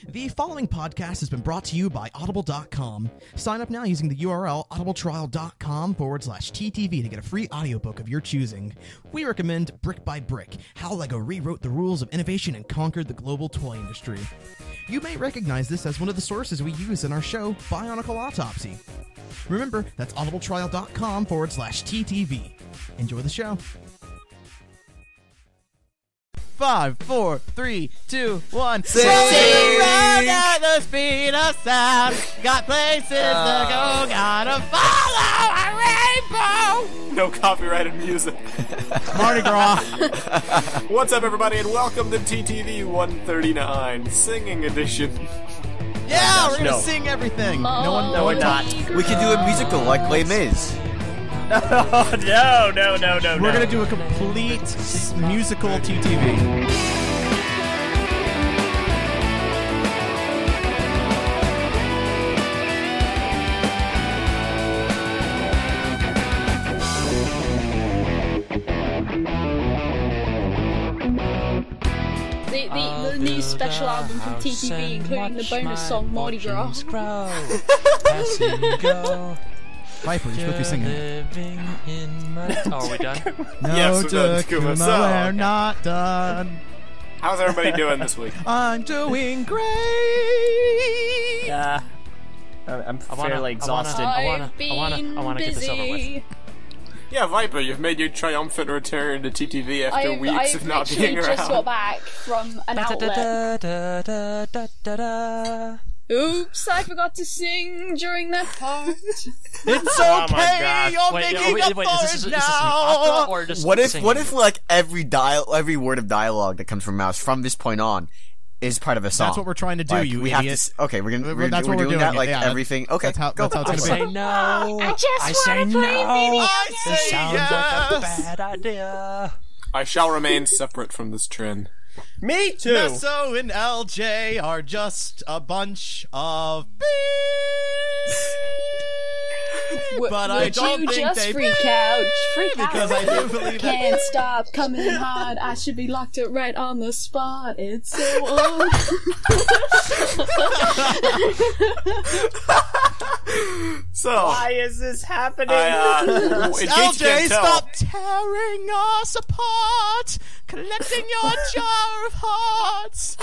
The following podcast has been brought to you by Audible.com. Sign up now using the URL audibletrial.com/TTV to get a free audiobook of your choosing. We recommend Brick by Brick, How LEGO Rewrote the Rules of Innovation and Conquered the Global Toy Industry. You may recognize this as one of the sources we use in our show, Bionicle Autopsy. Remember, that's audibletrial.com/TTV. Enjoy the show. 5, 4, 3, 2, 1. Sing at the speed of sound. Got places to go. Gotta follow a rainbow. No copyrighted music. Mardi Gras. What's up, everybody, and welcome to TTV 139 Singing Edition. Yeah, we're gonna sing everything. No, we're not. We could do a musical like Les Mis. No. We're gonna do a complete musical TTV. The new special album from TTV, including the bonus song Mardi Gras. Viper, you're supposed to be singing. Oh, are we done? No, Yes, we're done, Kuma. So, we're not done. How's everybody doing this week? I'm doing great. Yeah. I'm fairly exhausted. I wanna get this over with. Yeah, Viper, you've made your triumphant return to TTV after weeks of not being around. I just got back from an outlet. Oops, I forgot to sing during that part. It's Oh my okay, gosh. you're Wait, making up for is it this an now. opera or just What singing? if like every word of dialogue that comes from Mouse from this point on is part of a song? That's what we're trying to do, Like, you we idiot. have to. Okay, we're doing that. Like yeah, everything. Okay, that's how go. it's I gonna say be. no. I just say wanna play no. video I games. say This sounds like a yes. bad idea. I shall remain separate from this trend. Me too. Meso and LJ are just a bunch of bees. But I don't you think just they freak out, because I do believe that. Can't stop coming in hard. I should be locked up right on the spot. It's so old. So, Why is this happening? in case you LJ, can't tell, stop tearing us apart, collecting your jar of hearts.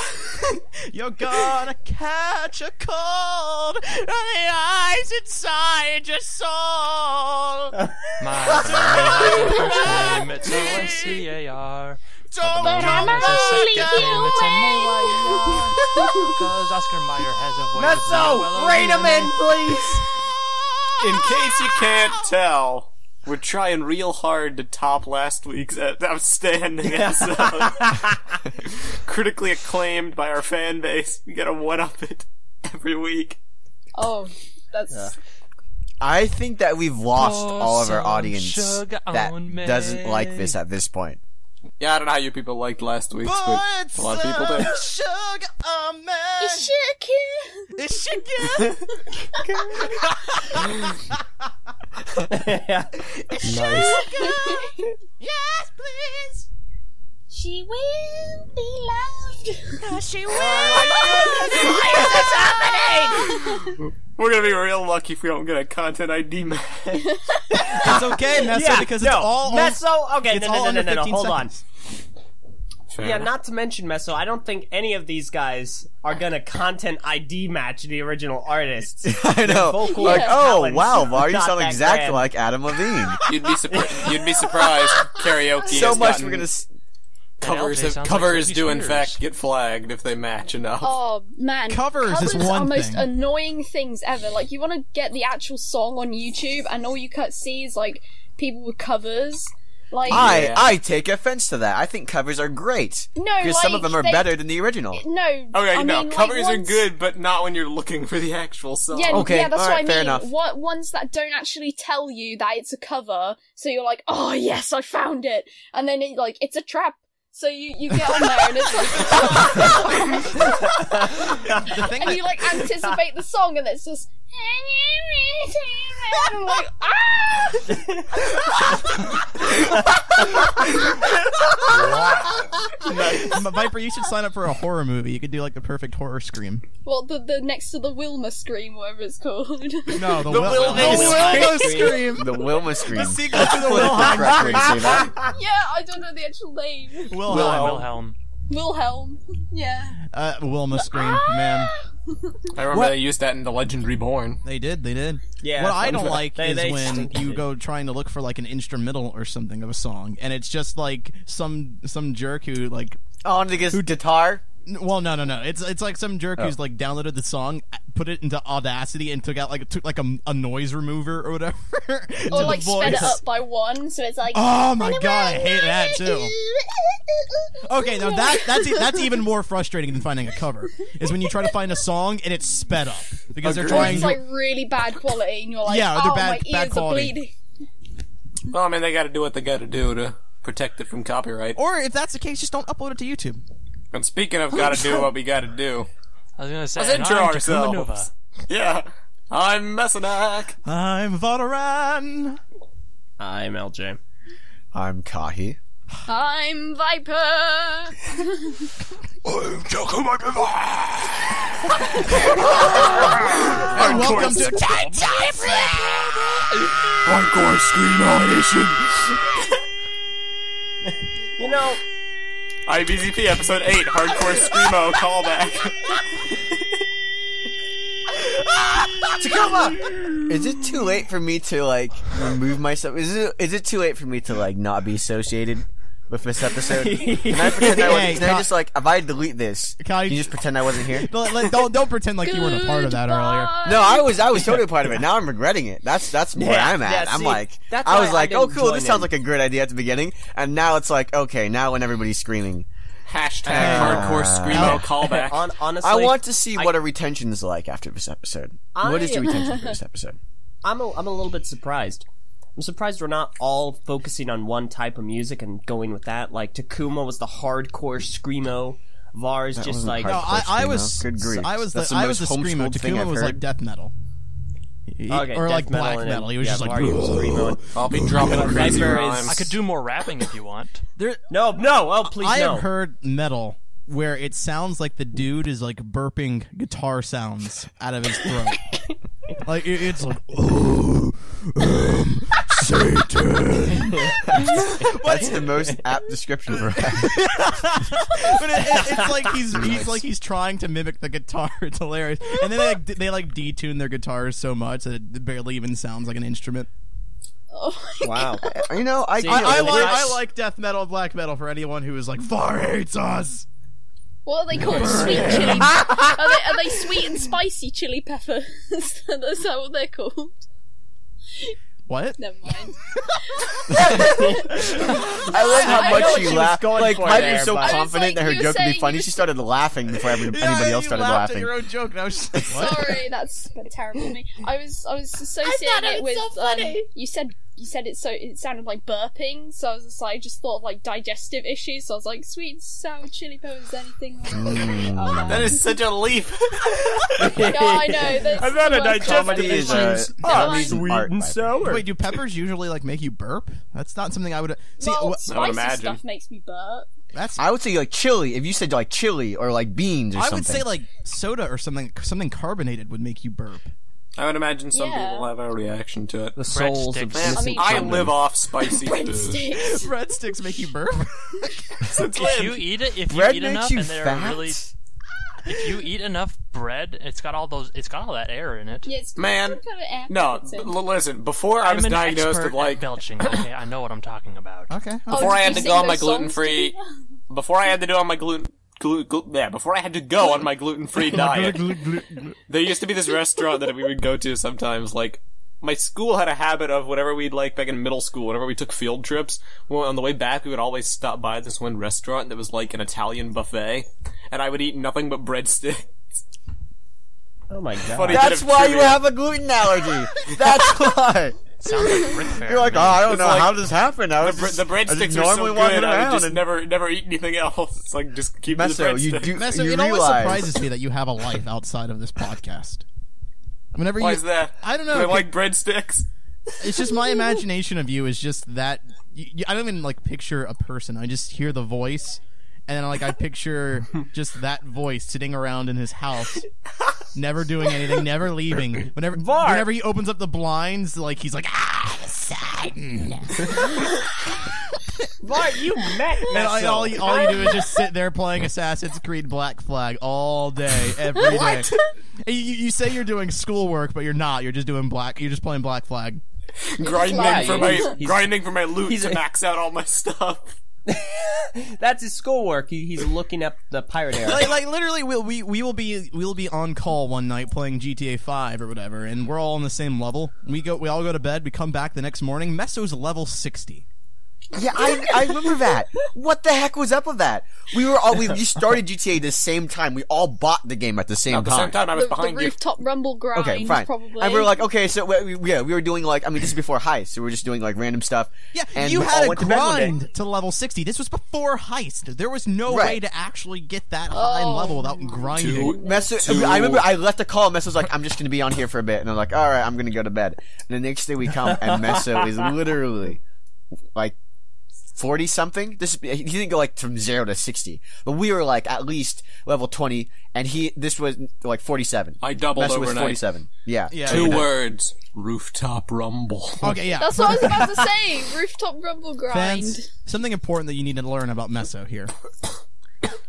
You're gonna catch a cold on the ice inside your soul. My name, it's OSCAR. Don't But I'm come a back lonely again. Because Oscar Mayer has a voice. Meso, rein him in, please. in case you can't tell, we're trying real hard to top last week's outstanding episode. Critically acclaimed by our fan base. We gotta one-up it every week. Oh, that's... Yeah. I think that we've lost all of our some audience sugar that on me. doesn't like this at this point. Yeah, I don't know how you people liked last week's, But but it's a lot of people did. sugar on me. It's chicken. It's sugar. Yeah. Sugar. Yes, please. She will be loved. She will. Why is this happening? We're gonna be real lucky if we don't get a content ID match. It's okay, Meso, because it's all Meso. Okay, it's no, all under 15 hold on. seconds. Fair. Yeah, not to mention Meso. I don't think any of these guys are gonna content ID match the original artists. I know. vocal Like, oh talents wow, Var, you not sound that exactly grand. like Adam Levine. You'd be surprised. Karaoke So has much gotten we're gonna. covers. LJ sounds Covers like do Britney in Spears. fact get flagged if they match enough. Oh man, Covers is are one most thing. annoying things ever. Like, you want to get the actual song on YouTube, and all you see is like people with covers. Like, I take offense to that. I think covers are great. No, because some of like, them are they- better than the original. no. Okay, I no, mean, covers like, are good, but not when you're looking for the actual song. Yeah, Okay, yeah, that's alright, what I fair mean. enough. What ones that don't actually tell you that it's a cover, so you're like, oh yes, I found it, and then it's a trap. So you get on there and it's like, The thing and that- you like anticipate the song, and it's just. And I'm like, Viper, you should sign up for a horror movie. You could do like the perfect horror scream. Well, the next to the Wilma scream, whatever it's called. No, the Wilma scream. The Wilma scream. The sequel to the Wilhelm Wilhelm scream. Say that? Yeah, I don't know the actual name. Wilhelm. Wilhelm. Yeah. Wilma scream, man. I remember they used that in The Legend Reborn. They did. Yeah, What I fun don't fact. like They is when still you did. go trying to look for like an instrumental or something of a song, and it's just like some jerk who like. On the guitar. Well, no. It's like some jerk who's like downloaded the song, put it into Audacity, and took a noise remover or whatever. to Or the like sped it voice. up by one, so it's like. Oh my god, I hate that too. Okay, now that's even more frustrating than finding a cover. Is when you try to find a song and it's sped up because they're Or trying it's to. like really bad quality, and you're like, Yeah, they're oh, bad- my bad ears quality. are bleeding. Well, I mean, they gotta do what they gotta do to protect it from copyright. Or if that's the case, just don't upload it to YouTube. And speaking of gotta do what we gotta do, I was gonna say, let's and intro I'm Takuma Nova. ourselves. Yeah, I'm Messanak. I'm Vodoran. I'm LJ. I'm Kahi. I'm Viper. And welcome to Hardcore Screamo Edition. You know, IBZP episode 8, Hardcore Screamo callback. Takuma! Is it too late for me to like remove myself? Is it too late for me to like not be associated with this episode? Can I pretend I wasn't? Can I just like if I delete this? Can you just pretend I wasn't here? Don't pretend like you weren't a part of that earlier. No, I was totally part of it. Now I'm regretting it. That's where Yeah, I'm at. yeah, I'm see, like, that's I why was I like, oh didn't cool, join this sounds in. like a great idea at the beginning, and now it's like, okay, now when everybody's screaming, Hashtag Hardcore Screamo callback. honestly, I want to see what a retention's like after this episode. What is the retention for this episode? I'm a little bit surprised. I'm surprised we're not all focusing on one type of music and going with that. Like Takuma was the hardcore screamo. Var's just wasn't like No, hardcore. I was. Good grief. I was the That's the I was the most screamo. homeschooled thing Takuma I've was heard. like death metal. okay, Or death like black and metal. then- He was just like. Var was screamo. I'll be dropping crazy Viper rhymes. is- I could do more rapping if you want. No, oh please I no. have heard metal where it sounds like the dude is like burping guitar sounds out of his throat. Like it's like, oh, Satan. That's the most apt description for that. But it's like he's trying to mimic the guitar. It's hilarious. And then they detune their guitars so much that it barely even sounds like an instrument. Oh my Wow. You know, I that's- like death metal, black metal for anyone who is like Far hates us. What are they called? Sweet chili. Are they sweet and spicy chili peppers? Is that what they're called? What? Never mind. I love how I know much what she she was laughed. going Like, for Piper there, was so but- I was confident like, that her you were joke would be saying- funny, she started laughing before anybody else started laughed laughing. at your own joke, and I was just like, what? Sorry, that's terrible of me. I was associating it with you said it sounded like burping, so I was just like, I just thought of like digestive issues, so I was like, sweet and sour chili peppers, anything like that. That is such a leap. Yeah, I know. That's I'm not a the worst digestive Comedy is combination. sweet Sweet and sour. Wait, do peppers usually like make you burp? That's not something I would see. Well, I would spicy imagine. stuff makes me burp. That's I would say like chili. If you said like chili or like beans or I something. would say like soda or something carbonated would make you burp. I would imagine some Yeah. people have a reaction to it. The souls of Breadsticks. innocent I mean- I children. live off spicy food. Breadsticks. Breadsticks make you burp. If you eat it, if you bread eat makes enough, you and they're fat. really, if you eat enough bread, it's got all that air in it. Yeah, it's Man, kind of air No, pockets in. listen. Before I I'm was an diagnosed expert with like at belching. Okay, I know what I'm talking about. Okay. before I did had you to sing go on my those songs gluten-free, to me? before I had to do on my before I had to go on my gluten-free diet, there used to be this restaurant that we would go to sometimes. Like, my school had a habit of whenever we'd like back in middle school, whenever we took field trips, well, on the way back we would always stop by this one restaurant that was like an Italian buffet, and I would eat nothing but breadsticks. Oh my god. Funny. That's bit of why you trivia. have a gluten allergy. That's why. Sounds like Brick Fair. You're like, to oh, me. I don't know like- how this happened. I was The breadsticks are normally so walking good, I around would just and never eat anything else. It's like, just keep the Meso, breadsticks. Meso, you it always realize surprises me that you have a life outside of this podcast. Whenever Why you, is that? I don't know. Do I like breadsticks? It's just my imagination of you is just that. I don't even like picture a person. I just hear the voice, and then like I picture just that voice sitting around in his house, never doing anything, never leaving. Whenever he opens up the blinds, like he's like, the sun. Bart, you met And Meso. all you do is just sit there playing Assassin's Creed Black Flag all day, every day. And you say you're doing schoolwork, but you're not. You're just doing You're just playing Black Flag. grinding for my loot to max out all my stuff. That's his schoolwork. He's looking up the pirate era. Like literally, we will be on call one night playing GTA 5 or whatever, and we're all on the same level. We all go to bed. We come back the next morning. Meso's level 60. Yeah, I remember that. What the heck was up with that? We started GTA the same time. We all bought the game at the same At the time. same time, I was The behind you. rooftop rumble grind, Okay, fine. probably. And we were like, okay, so we were doing like, I mean, this is before Heist, so we were just doing like random stuff. Yeah, and you we all had to went to bed one day. grind to level 60. This was before Heist. There was no Right. way to actually get that high level without grinding. I remember I left a call. Meso was like, I'm just going to be on here for a bit. And I'm like, all right, I'm going to go to bed. And the next day we come, and Meso is literally like 40-something. He didn't go like from 0 to 60. But we were like at least level 20, and this was like 47. I doubled Meso was overnight. 47. Yeah. Two words. Rooftop rumble. Okay, yeah. That's what I was about to say. Rooftop rumble grind. Fans, something important that you need to learn about Meso here.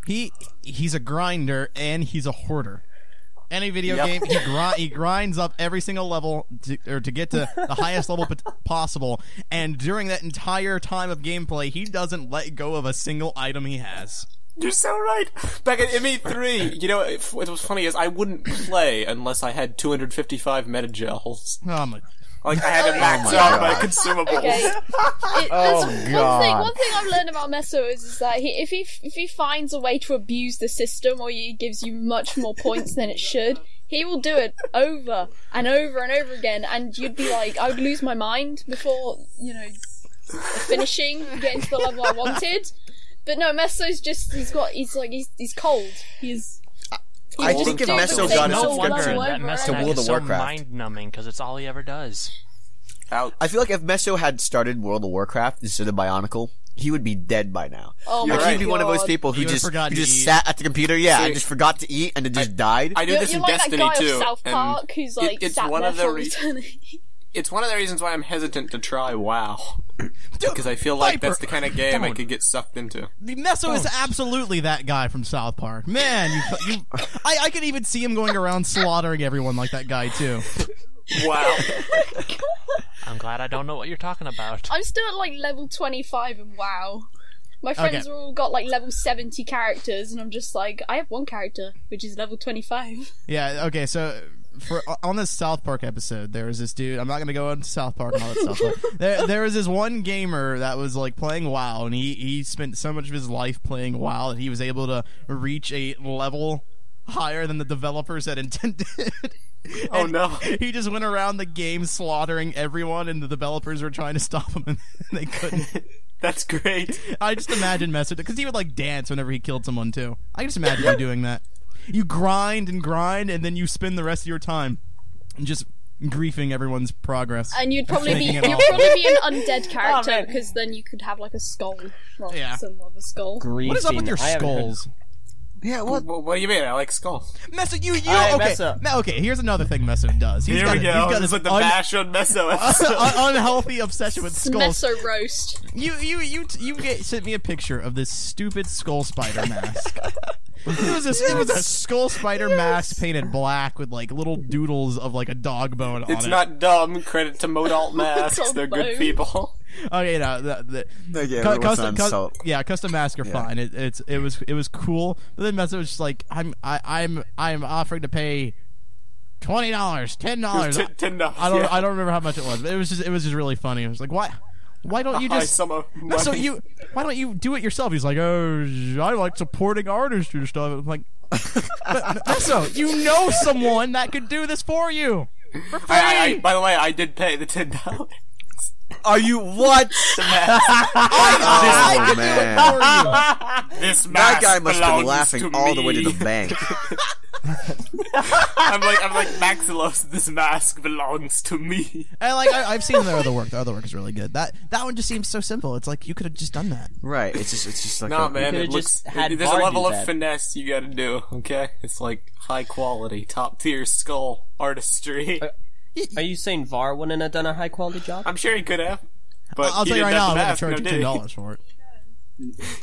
He's a grinder and he's a hoarder. Any video game, he grinds up every single level to get to the highest level possible, and during that entire time of gameplay, he doesn't let go of a single item he has. You're so right. Back at ME3, you know, what was funny is I wouldn't play unless I had 255 metagels. Oh my. Like, I had to max out my consumables. Okay. God. One thing I've learned about Meso is that if he finds a way to abuse the system, or he gives you much more points than it should, he will do it over and over and over again, and you'd be like, I would lose my mind before, finishing, getting to the level I wanted. But no, Meso's just, he's cold. I think if Meso got No us wonder to that Meso to World is of so Warcraft. mind-numbing, because it's all he ever does. I feel like if Meso had started World of Warcraft instead of Bionicle, he would be dead by now. Oh Like, my he'd be one of those God. people who He would've just forgotten to eat. sat at the computer, and just forgot to eat, and then just died. I do You're this in like Destiny that guy too. of South and Park who's like it's sat one there of the for re- eternity. It's one of the reasons why I'm hesitant to try WoW. Because I feel like that's the kind of game I could get sucked into. Meso is absolutely that guy from South Park. Man, I could even see him going around slaughtering everyone like that guy too. Wow. I'm glad I don't know what you're talking about. I'm still at like level 25 and WoW. My friends Okay. are all got like level 70 characters, and I'm just like, I have one character, which is level 25. Yeah, okay, so on this South Park episode, there was this dude. I'm not gonna go into South Park and all that stuff. But there was this one gamer that was like playing WoW, and he spent so much of his life playing WoW that he was able to reach a level higher than the developers had intended. Oh And no. He just went around the game slaughtering everyone, and the developers were trying to stop him, and they couldn't. That's great. I just imagine Messer, because he would like dance whenever he killed someone too. I just imagine you doing that. You grind, and then you spend the rest of your time just griefing everyone's progress. And you'd probably be Making it an undead character, man. because then you could have like a skull, rather Yeah. than some other skull. What is up with your skulls? Yeah, what? What do you mean? I like skulls. Meso, Alright, okay. Meso. Okay, here's another thing Meso does. He's Here got we go. He's got It's this like the bash on Meso episode. unhealthy obsession with skulls. Meso roast. You sent me a picture of this stupid skull spider mask. It was a skull spider mask painted black with like little doodles of like a dog bone on it. It's not dumb. Credit to Modalt Masks. They're good people. Okay, no, Custom custom masks are fine. It was cool, but then Meso was just like, I'm offering to pay $20, $10. $10. I don't remember how much it was, but it was just really funny. I was like, why don't you just Meso, why don't you do it yourself? He's like, oh, I like supporting artists and stuff. I'm like, Meso, you know someone that could do this for you. By the way, I did pay the $10. Are you what? I man. This That mask guy must have been belongs laughing to all the way to me. the bank. I'm like Maxilos. This mask belongs to me. And like I've seen their other work. The other work is really good. That one just seems so simple. It's like you could have just done that. Right. It's just like No, man. could've It looks. just had There's a Var level do of that. finesse you got to do. Okay, it's like high quality, top tier skull artistry. Are you saying Var wouldn't have done a high quality job? I'm sure he could have. But I'll he tell you right didn't now, have I the would have mask, charged now, you did $10 for it.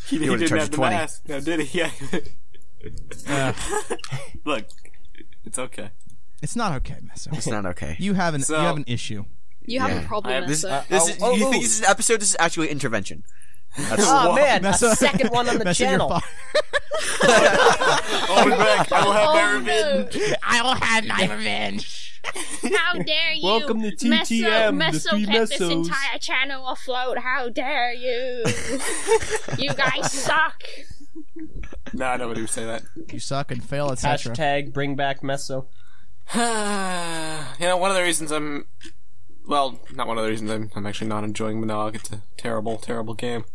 He would've didn't charged have the 20. mask. Now did he? Yeah. Look, it's okay. It's not okay, Meso. It's not okay. You have an issue. You have Yeah. a problem, This, Meso. this is, you think this is an episode? This is actually intervention. That's Oh man, Meso- a second one on the Meso, you're channel. fine. I'll be back. I will have my Oh, revenge. no. I will have my revenge. How dare you? Welcome to TTM, the Meso three kept this Mesos. entire channel afloat. How dare you? You guys suck. Nah, nobody would say that. You suck and fail, etc. Hashtag bring back Meso. One of the reasons not one of the reasons I'm actually not enjoying Monog. It's a terrible, terrible game.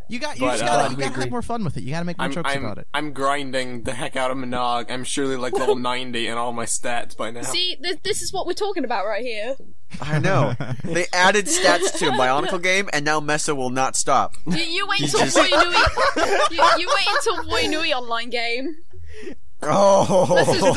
You But, gotta have more fun with it. You gotta make more jokes about it. I'm grinding the heck out of Monog. I'm surely like level 90 in all my stats by now. See, this is what we're talking about right here. I know. They added stats to a Bionicle game, and now Meso will not stop. You wait until just- Boy Nui. You wait until Boy Nui online game. Oh, This is rainbow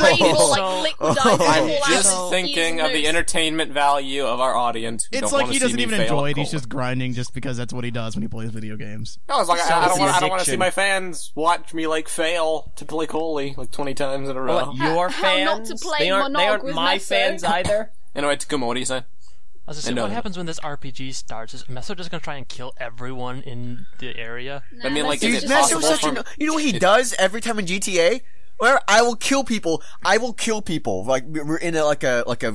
like liquidize. I'm all just out thinking of the moves. entertainment value of our audience. who It's don't like wanna he see doesn't me even fail enjoy at it. He's gold. just grinding just because that's what he does when he plays video games. No, it's like So I it's don't an want to see addiction. my fans watch me like fail to play Coley like 20 times in a row. What, your How fans? not to play they aren't Monog with my Meso. fans either. Anyway, Takuma, what do you say? I was gonna say, know what that. happens when this RPG starts? Is Meso just gonna try and kill everyone in the area? I mean, like, Meso's is it just possible Meso's such for- a, you know what he does every time in GTA? Where I will kill people. Like we're in a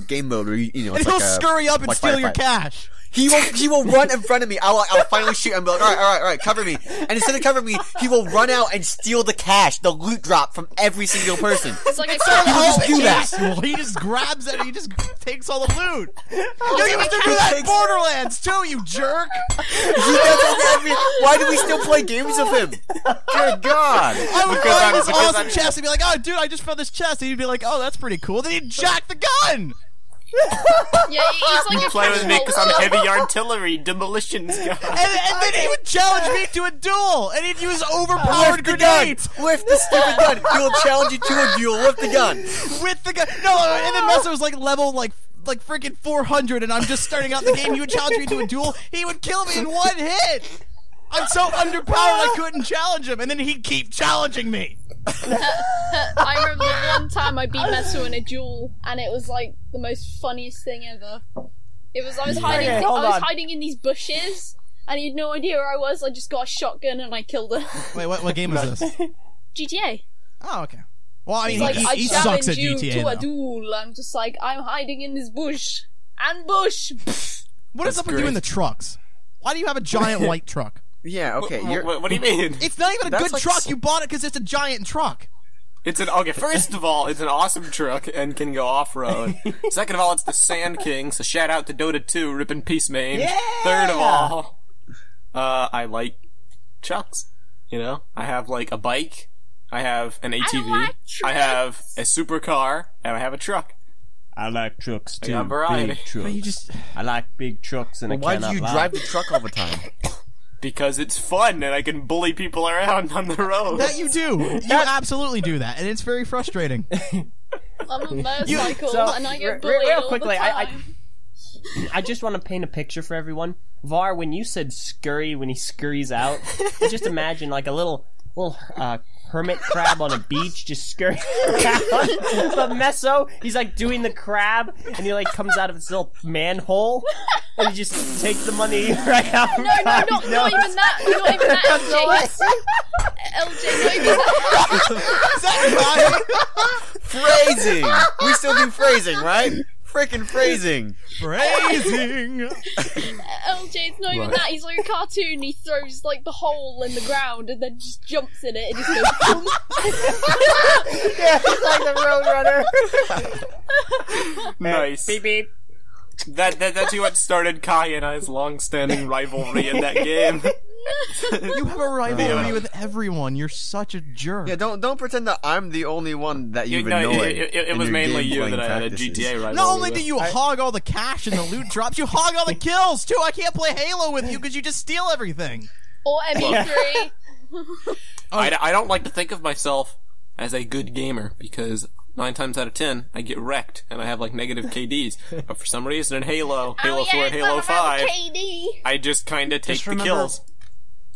game mode where you know. And It's he'll like a, scurry up and like steal your firefight. cash. He will run in front of me. I'll finally shoot and be like, all right, cover me. And instead of covering me, he will run out and steal the cash, the loot drop from every single person. It's like a He will just do that. Well, he just grabs it and he just takes all the loot. You used to do that in Borderlands too, you jerk! He does that every. Why do we still play games with him? Good God! I would Because find I'm- this because awesome I'm- chest and be like, oh dude, I just found this chest. And he'd be like, oh, that's pretty cool. Then he'd jack the gun! Yeah, he's like a Play with me because I'm casual- heavy artillery demolitions guy. And then he would challenge me to a duel! And he'd use overpowered With the gun! grenades! With the stupid gun! He will challenge you to a duel with the gun! With the gun! No, and then Meso was like level like freaking 400 and I'm just starting out the game. He would challenge me to a duel. He would kill me in one hit! I'm so underpowered I couldn't challenge him, and then he'd keep challenging me. I remember the one time I beat Meso in a duel, and it was like the most funniest thing ever. It was I was hiding. Okay, hold I was on. hiding in these bushes, and he had no idea where I was. I just got a shotgun and I killed her. Wait, what game is this? GTA. Oh, okay. Well, I mean, It's like I he sucks challenge at you GTA, to a though. duel. I'm just like I'm hiding in this bush and bush. What is That's up with you great. in the trucks? Why do you have a giant white truck? Yeah, okay, you're. What do you mean? It's not even a That's good like truck. You bought it because it's a giant truck. First of all, it's an awesome truck and can go off-road. Second of all, it's the Sand King, so shout out to Dota 2, ripping Peace Mange. Yeah! Third of all, I like trucks. You know? I have, like, a bike, I have an ATV, like I have a supercar, and I have a truck. I like trucks too. got variety. Big trucks. But you just... I like big trucks and Why do you drive the truck all the time? Because it's fun and I can bully people around on the road. That you do. You absolutely do that, and it's very frustrating. I'm a motorcycle So, and I get real bullied all quickly, the time. I just want to paint a picture for everyone. Var, when you said scurry, when he scurries out, I just imagine like a little hermit crab on a beach just scurrying around. But Meso, he's like doing the crab, and he like comes out of this little manhole, and he just takes the money right out. No, not even that. Not even that, LJ. LJ, not even that. Is that right? Phrasing! We still do phrasing, right? Freaking phrasing. LJ, it's not even that. He's like a cartoon. He throws like the hole in the ground and then just jumps in it and just goes. Boom. Yeah, he's like the Roadrunner. Nice. Beep beep. That's what started Kai and I's long-standing rivalry in that game. You have a rivalry with everyone. You're such a jerk. Yeah, don't pretend that I'm the only one that you've annoyed. It was mainly you that I had a GTA rivalry. Not only do you hog all the cash and the loot drops, you hog all the kills too. I can't play Halo with you because you just steal everything. Or ME3. I don't like to think of myself as a good gamer because 9 times out of 10 I get wrecked and I have like negative KDs. But for some reason in Halo 4, and Halo 5, I just kind of take the kills.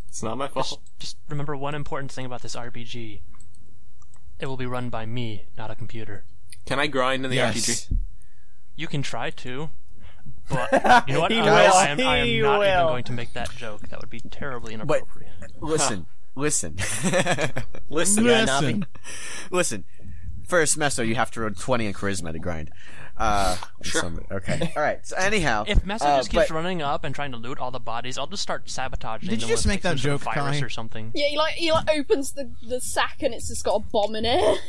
It's not my fault. Just remember one important thing about this RPG. It will be run by me, not a computer. Can I grind in the RPG? You can try to, but you know what? I am not even going to make that joke. That would be terribly inappropriate. Listen. Listen. Listen. First, Meso, you have to roll 20 in charisma to grind. Sure. Okay. Alright, so anyhow. If Meso just keeps running up and trying to loot all the bodies, I'll just start sabotaging them. Did you just make that joke, virus Kai? Or something? Yeah, he opens the sack and it's just got a bomb in it.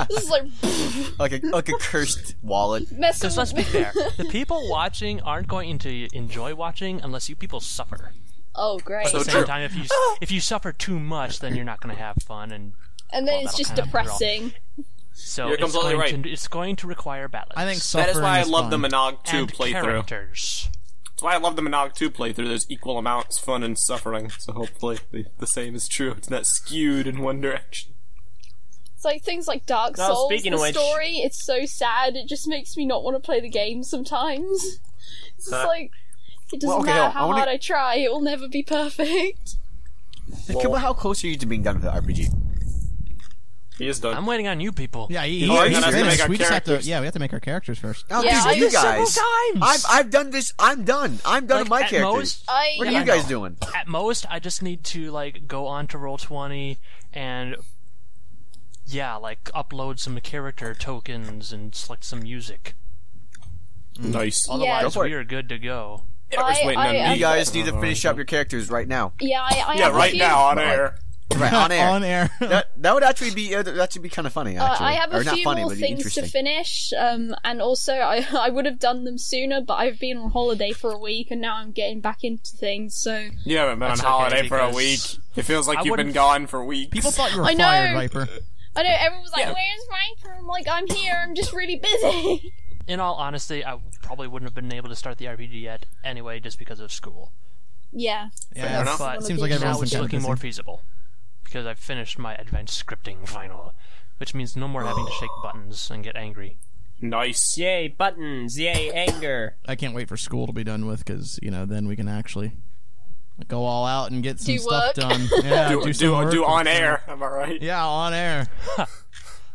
This is like a cursed wallet. Because let's be fair, the people watching aren't going to enjoy watching unless you people suffer. Oh, great. But at the same time, if you suffer too much, then you're not going to have fun, and then it's just depressing. So you're completely right. It's going to require balance. I think that is why I love the fun. Monog 2 and playthrough. Characters. That's why I love the Monog 2 playthrough. There's equal amounts fun and suffering. So hopefully the same is true. It's not skewed in one direction. It's like things like Dark Souls, speaking the of which- story, it's so sad, it just makes me not want to play the game sometimes. It's just like, it doesn't matter how hard I try, it will never be perfect. How close are you to being done with the RPG? He is done. I'm waiting on you people. Yeah, he's gonna have to finished. make our We just have to. characters. Yeah, we have to make our characters first. Oh, Yeah, dude, you several guys. times. I've done this. I'm done. I'm done with my At characters. most, What are Yeah, you I guys know. doing? At most, I just need to go on to Roll20 and upload some character tokens and select some music. Nice. Otherwise, Go for we it. are good to go. Yeah, we're just waiting on You guys need to finish up your characters right now. Yeah, I Yeah, have right a few, now on air. Right on air. On air. That would actually be kind of funny. Actually, I have or a not few funny, more but things interesting. to finish, and also I would have done them sooner, but I've been on holiday for a week, and now I'm getting back into things, so... You haven't been on That's holiday okay, for a because week. It feels like I you've been wouldn't- gone for weeks. People thought you were I know. fired, Viper. I know, everyone was like, Yeah. where's Viper? I'm like, I'm here, I'm just really busy. In all honesty, I probably wouldn't have been able to start the RPG yet anyway, just because of school. Yeah. Yeah, enough. But seems like now everyone's it's been looking busy. more feasible because I've finished my advanced scripting final, which means no more having to shake buttons and get angry. Nice. Yay, buttons. Yay, anger. I can't wait for school to be done with because then we can actually go all out and get some Do stuff work. done. Yeah, some work. Do on air. Am I right? Yeah, on air. We'll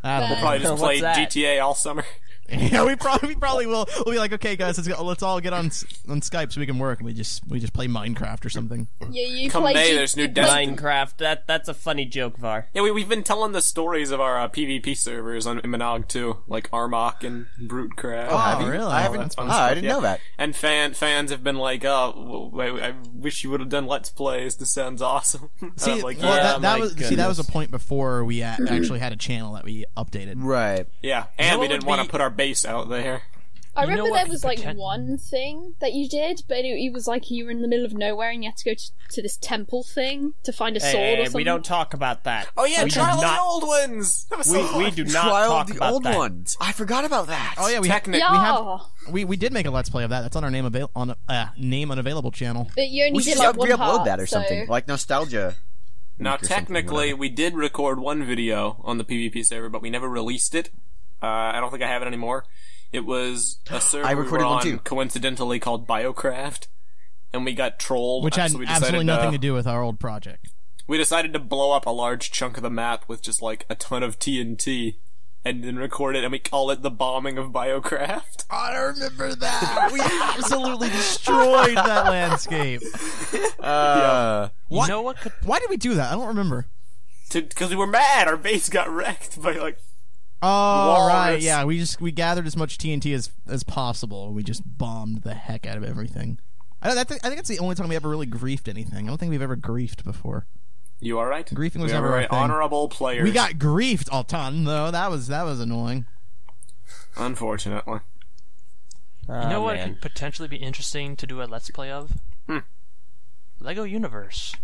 probably just What's play that? GTA all summer. Yeah, we probably will. We'll be like, okay, guys, let's all get on Skype so we can work, and we just play Minecraft or something. Yeah, you Come play May, there's new Minecraft. That's a funny joke, Var. Yeah, we've been telling the stories of our PvP servers on Monog too, like Armok and Brutecraft. Oh, have you? really? I haven't. That's fun I stuff, didn't yeah. know that. And fans have been like, "Oh, I wish you would have done Let's Plays. This sounds awesome." See, I'm like, well, yeah, that was a point before we actually had a channel that we updated. Right. yeah, and know we what didn't would want to be- put our base out there. I You know remember what there was could one thing that you did, but it was like you were in the middle of nowhere and you had to go to this temple thing to find a sword or something. We don't talk about that. Oh yeah, we do Trial of the not- Old Ones. That was so We fun. do not Trial talk of the about old that. ones. I forgot about that. Oh yeah, Yeah, we did make a Let's Play of that. That's on our name unavailable channel. but you only We did should like one re-upload part, that or so... something, like Nostalgia. Now, Week or something, technically, whatever. we did record one video on the PvP server, but we never released it. I don't think I have it anymore. It was a server I we recorded were one on, too. coincidentally called Biocraft, and we got trolled. Which had so we decided absolutely nothing to do with our old project. We decided to blow up a large chunk of the map with just like a ton of TNT, and then record it, and we call it the bombing of Biocraft. I remember that. We absolutely destroyed that landscape. You know what could Why did we do that? I don't remember. Because we were mad. Our base got wrecked by like Oh, right, yeah. We gathered as much TNT as possible. We just bombed the heck out of everything. I think it's the only time we ever really griefed anything. I don't think we've ever griefed before. You are right. Griefing was never a thing. Honorable players. We got griefed a ton, though. That was annoying. Unfortunately. You know what could potentially be interesting to do a Let's Play of? Lego Universe.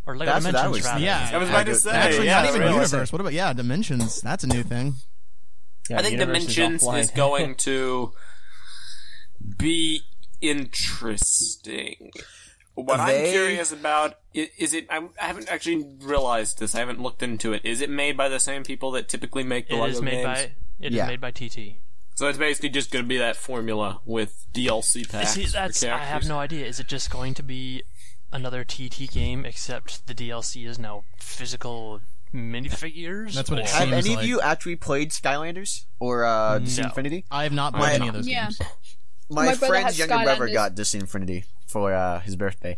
Or Lego Dimensions, rather. Yeah, I was about to say. Actually, not even Universe. What about, Dimensions? That's a new thing. Yeah, I think Dimensions is going to be interesting. What I'm curious about is it. I haven't actually realized this. I haven't looked into it. Is it made by the same people that typically make the Lego games? It is made by TT. So it's basically just going to be that formula with DLC packs. See, I have no idea. Is it just going to be another TT game, except the DLC is now physical minifigures? That's what it seems like. Have any of you actually played Skylanders or Disney Infinity? I have not played any of those games. My friend's younger brother got Disney Infinity for his birthday.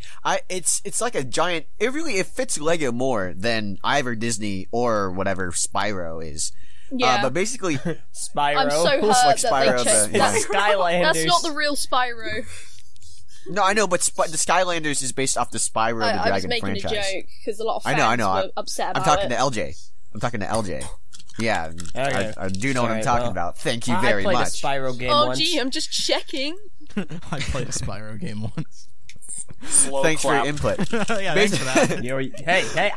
It's like a giant. It fits Lego more than either Disney or whatever Spyro is. Yeah, but basically, Spyro. I'm so hurt like that Spyro they changed Skylanders. That's not the real Spyro. No, I know, but the Skylanders is based off the Spyro the Dragon franchise. I was making a joke because a lot of fans were upset about it. I'm talking to LJ. Yeah, okay. I do know what I'm talking about. Thank you very much. I played a Spyro game once. Gee, I'm just checking. I played a Spyro game once. Thanks for your input. Yeah, thanks for that. Hey,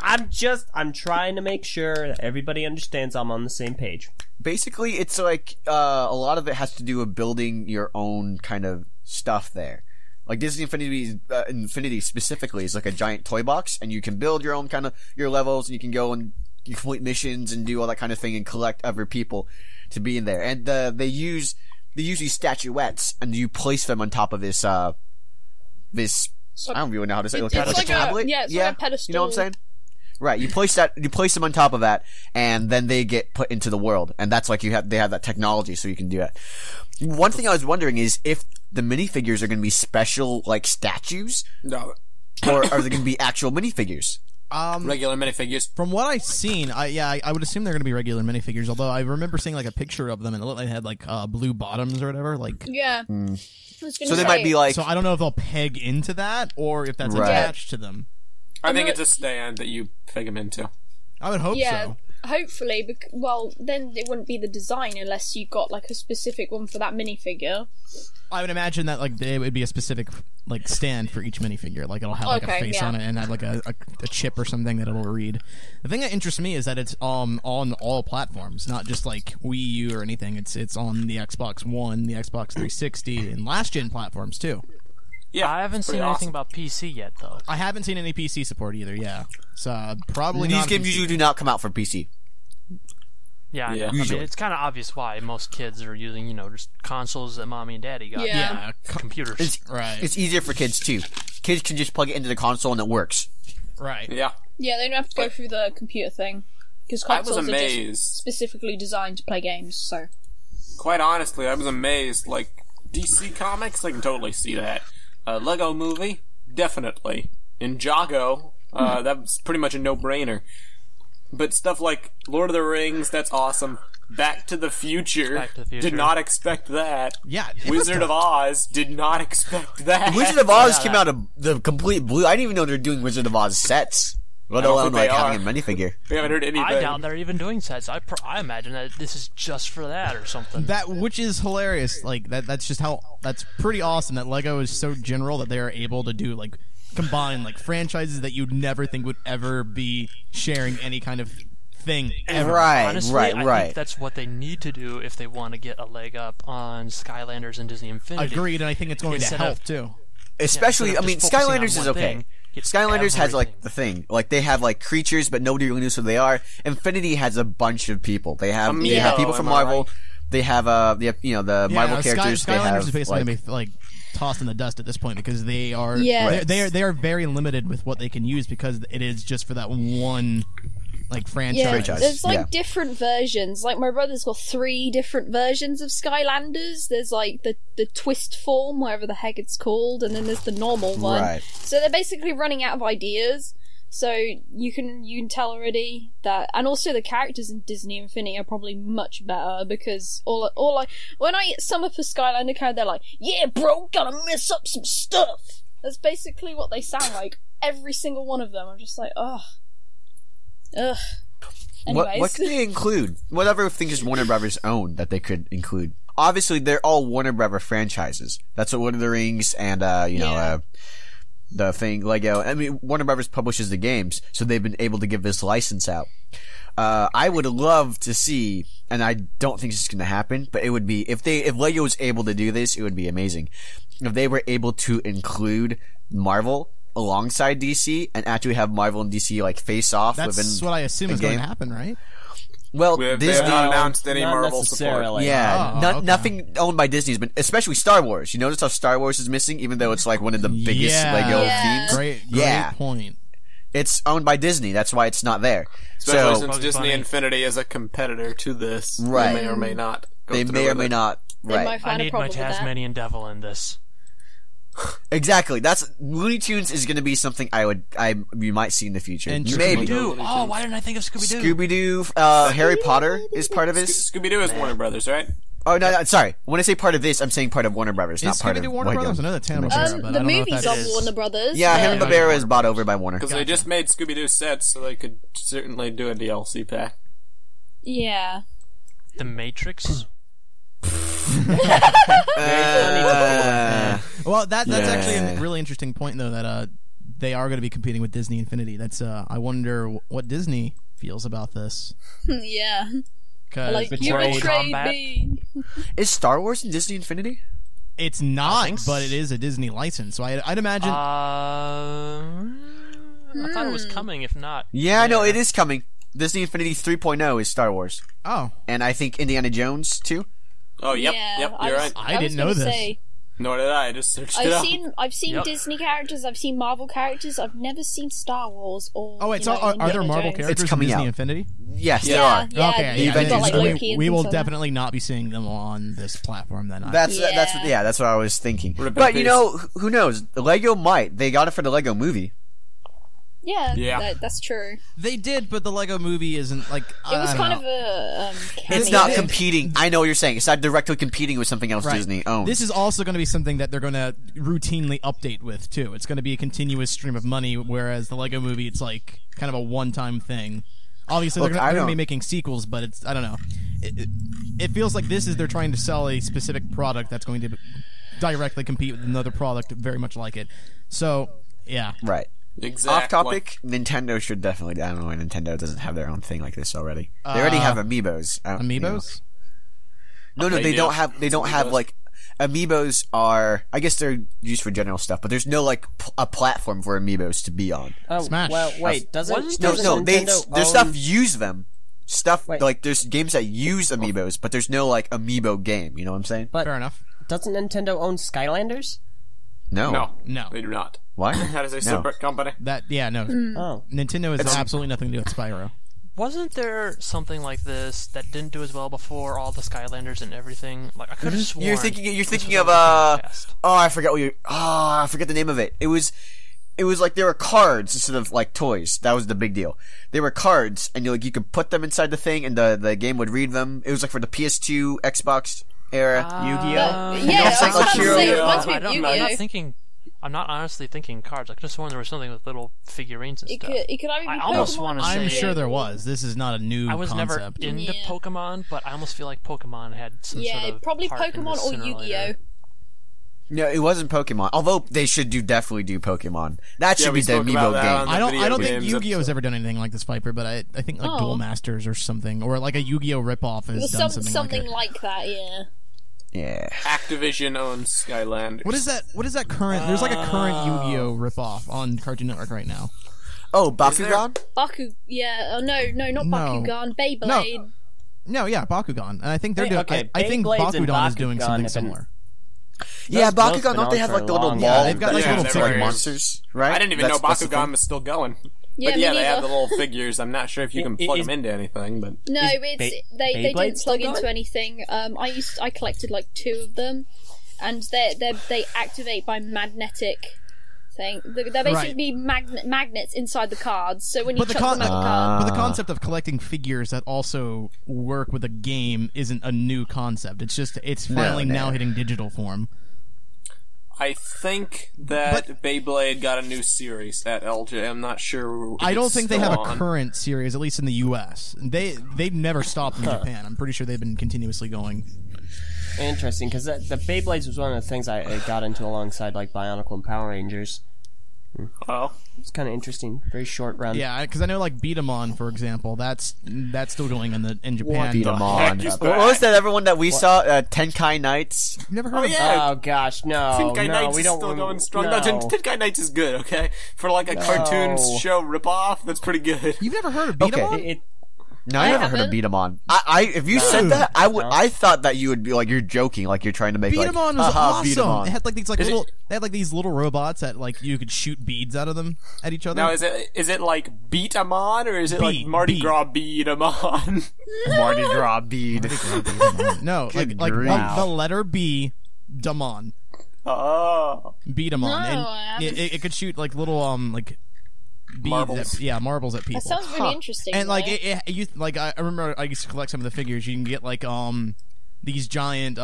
I'm trying to make sure that everybody understands I'm on the same page. Basically, it's like a lot of it has to do with building your own kind of stuff there. Like Disney Infinity specifically is like a giant toy box, and you can build your own kind of your levels, and you can go and you complete missions and do all that kind of thing and collect other people to be in there. And they use these statuettes, and you place them on top of this I don't really know how to say it. Like a tablet? It's like a pedestal. You know what I'm saying? Right. You place them on top of that, and then they get put into the world. And that's like they have that technology, so you can do that. One thing I was wondering is if the minifigures are going to be special, like statues? No. Or are they going to be actual minifigures? Regular minifigures. From what I've seen, I would assume they're going to be regular minifigures. Although I remember seeing like a picture of them, and it looked like they had like blue bottoms or whatever. Like yeah. So they might be like. So I don't know if they'll peg into that or if that's attached to them. I think it's a stand that you peg them into. I would hope so. Hopefully, well, then it wouldn't be the design unless you got like a specific one for that minifigure. I would imagine that like it would be a specific like stand for each minifigure. Like it'll have like a face on it and have like a chip or something that it'll read. The thing that interests me is that it's on all platforms, not just like Wii U or anything. It's on the Xbox One, the Xbox 360, and last gen platforms too. Yeah, I haven't seen anything about PC yet, though. I haven't seen any PC support either. Yeah, so probably these games usually do not come out for PC. Yeah, I mean, it's kind of obvious why most kids are using, just consoles that mommy and daddy got. Yeah, computers. It's easier for kids too. Kids can just plug it into the console and it works. Right. Yeah. Yeah, they don't have to go through the computer thing because consoles are just specifically designed to play games. So, quite honestly, I was amazed. Like DC Comics, I can totally see that. Lego Movie, definitely. Ninjago, that's pretty much a no-brainer. But stuff like Lord of the Rings, that's awesome. Back to the Future. Did not expect that. Yeah. Wizard of Oz, did not expect that. Wizard of Oz came out of the complete blue. I didn't even know they're doing Wizard of Oz sets. Let alone like having a minifigure. We haven't heard anything. I doubt they're even doing sets. I imagine that this is just for that or something. Which is hilarious. Like that's pretty awesome that Lego is so general that they are able to do like combine like franchises that you'd never think would ever be sharing any kind of thing ever. Honestly, I think that's what they need to do if they want to get a leg up on Skylanders and Disney Infinity. Agreed, and I think it's going to help too. Especially, I mean, Skylanders is okay. Skylanders has like the thing, like they have like creatures, but nobody really knows who they are. Infinity has a bunch of people. They have people from Marvel. Right? They have the Marvel characters. Skylanders is basically going to be like tossed in the dust at this point because they are they are very limited with what they can use because it is just for that one like franchise. Yeah, there's like different versions. Like my brother's got 3 different versions of Skylanders. There's like the twist form, whatever the heck it's called, and then there's the normal one. Right. So they're basically running out of ideas. So you can tell already that, and also the characters in Disney Infinity are probably much better because when I sum up a Skylander character, they're like, "Yeah, bro, gotta mess up some stuff." That's basically what they sound like. Every single one of them. I'm just like, ugh. Anyways. What can they include? Whatever things Warner Brothers own that they could include. Obviously, they're all Warner Brothers franchises. That's what Lord of the Rings and the thing Lego. I mean, Warner Brothers publishes the games, so they've been able to give this license out. I would love to see, and I don't think this is going to happen, but it would be if Lego was able to do this, it would be amazing. If they were able to include Marvel alongside DC and actually have Marvel and DC like face off. That's what I assume is going to happen, right? Well, they Disney have not announced any not Marvel necessarily. support. Yeah, okay. nothing owned by Disney has been, especially Star Wars. You notice how Star Wars is missing, even though it's like one of the biggest Lego themes. Great point. It's owned by Disney. That's why it's not there. Especially So since Disney Infinity is a competitor to this. Right. They may or may not. they may or may not. They Right. might I find a need my problem with that. Tasmanian devil in this. Exactly. That's Looney Tunes is going to be something you might see in the future. Interesting. Maybe. Scooby-Doo. Oh, why didn't I think of Scooby-Doo? Scooby-Doo. Harry Potter is part of this. Scooby-Doo is Warner Brothers, right? Oh no, sorry. When I say part of this, I'm saying part of Warner Brothers, not Is part of Scooby-Doo Warner Lego. Brothers? I know that's Hanna-Barbera, but I The don't know if movies that are is. Warner Brothers. Yeah, Hanna-Barbera is bought over by Warner. Because they just made Scooby-Doo sets, so they could certainly do a DLC pack. Yeah. The Matrix. Well, that's actually a really interesting point, though, that they are going to be competing with Disney Infinity. That's I wonder what Disney feels about this. Yeah. Because You betrayed Combat. me. Is Star Wars in Disney Infinity? it's not, but it is a Disney license. So I'd imagine. I thought it was coming. If not, Yeah, no, it is coming. Disney Infinity 3.0 is Star Wars, Oh, and I think Indiana Jones too. Oh, yep, Yeah, you're right. I didn't was know gonna this. say, Nor did I just searched it up. I've seen Yep. Disney characters, I've seen Marvel characters, I've never seen Star Wars or. Oh wait, you so know, are there Indiana Marvel Jones. characters in coming Disney out. Infinity? Yes, there Yeah, are. yeah. Okay, you've yeah, got, like, I mean, Loki and we will things like that. definitely not be seeing them on this platform then. That's Yeah. that's what I was thinking. Rip in But you peace. know, who knows? Lego might. They got it for the Lego movie. Yeah, that's true. They did, but the Lego movie isn't like. It was kind of a It's cameo. not competing. I know what you're saying. It's not directly competing with something else Right. Disney owns. This is also going to be something that they're going to routinely update with too. It's going to be a continuous stream of money, whereas the Lego movie, it's like kind of a one-time thing. Obviously, Look, they're I going to be don't- making sequels, but it's I don't know. It feels like they're trying to sell a specific product that's going to directly compete with another product very much like it. So yeah, right. Exactly. Off topic, Nintendo should definitely. I don't know why Nintendo doesn't have their own thing like this already. They already have amiibos. Amiibos. No, They they do. don't have. They don't have Amiibos. like. Amiibos are. I guess they're used for general stuff, but there's no like a platform for amiibos to be on. Oh, Smash. well, wait, doesn't No, they Nintendo their own- stuff use them. Stuff Wait. like there's games that use amiibos, but there's no like amiibo game. You know what I'm saying? But Fair enough. doesn't Nintendo own Skylanders? No, No. they do not. Why? That is a No. separate company. No. Oh, Nintendo has absolutely nothing to do with Spyro. wasn't there something like this that didn't do as well before all the Skylanders and everything? Like I could have sworn. You're thinking this of was on the Dreamcast. I forget what you. Oh, I forget the name of it. It was like there were cards instead of like toys. That was the big deal. They were cards, and you could put them inside the thing, and the game would read them. It was like for the PS2, Xbox era. Yu-Gi-Oh. Yeah, I was about to say, it reminds me of I'm not Yu-Gi-Oh! thinking. I'm not honestly thinking cards. I could have sworn there was something with little figurines and It stuff. could either be I almost Pokemon wanna or say- I'm Yeah. sure there was. This is not a new I was never concept. into Yeah. Pokemon, but I almost feel like Pokemon had some Yeah, sort of probably part in Pokemon this or sooner Yu-Gi-Oh! later. No, it wasn't Pokemon. Although they should definitely do Pokemon. That Yeah, should we be the spoke about amiibo that game. on I don't video think games Yu-Gi-Oh! has episode. ever done anything like this, Piper, but I think like Oh. Duel Masters or something, or like a Yu-Gi-Oh! ripoff has done something like it. like that, yeah. Yeah. Activision owns Skylanders. What is that current? There's like a current Yu-Gi-Oh! ripoff on Cartoon Network right now. Oh, there? Bakugan? No, not No. Bakugan, Beyblade. No, yeah, Bakugan, and I think they're Hey, doing. okay, I think Beyblades and Bakugan is doing Bakugan something have been- similar. Yeah, Those Bakugan, been don't they on have for like a the little long ball? time. They've got, like, Yeah, little they're for, like very- monsters, right? I didn't even know That's the Bakugan thing. was still going. Yeah, But me yeah, they have neither. the little figures. I'm not sure if you can plug them into anything, but No, Is they Beyblade didn't still plug into going? anything. I collected like 2 of them, and they activate by magnetic thing. They're basically magnets inside the cards, so when you chuck them at the card... But the concept of collecting figures that also work with a game isn't a new concept. It's finally now hitting digital form. I think that Beyblade got a new series at LJ. I'm not sure. I don't think they have a current series, at least in the U.S. They've never stopped in Japan. I'm pretty sure they've been continuously going. Interesting, because the Beyblades was one of the things I got into alongside like Bionicle and Power Rangers. Oh, it's kind of interesting. Very short run. Yeah, because I know like Beat 'em On, for example. That's still going in Japan. Beat 'em On. What was that other one that we saw? Tenkai Nights. You've never heard of that? Oh gosh, no. Tenkai Nights we is don't still going strong. No. Tenkai Nights is good. Okay, for like a cartoon show ripoff, that's pretty good. You've never heard of Beat 'em On? No, I never heard of Beat 'em On. If you said that, I thought that you would be like you're joking, like you're trying to make Beat 'em On was awesome. Beat 'em On. It had like these little robots that like you could shoot beads out of them at each other. Now is it like Beat 'em On or is it like Mardi Gras Beat 'em On? Mardi Gras bead. No, like the letter B, Damon. Oh, Beat 'em on, and it could shoot like little like. Marbles. Marbles at people. That sounds really interesting. And like I remember I used to collect some of the figures. You can get like these giant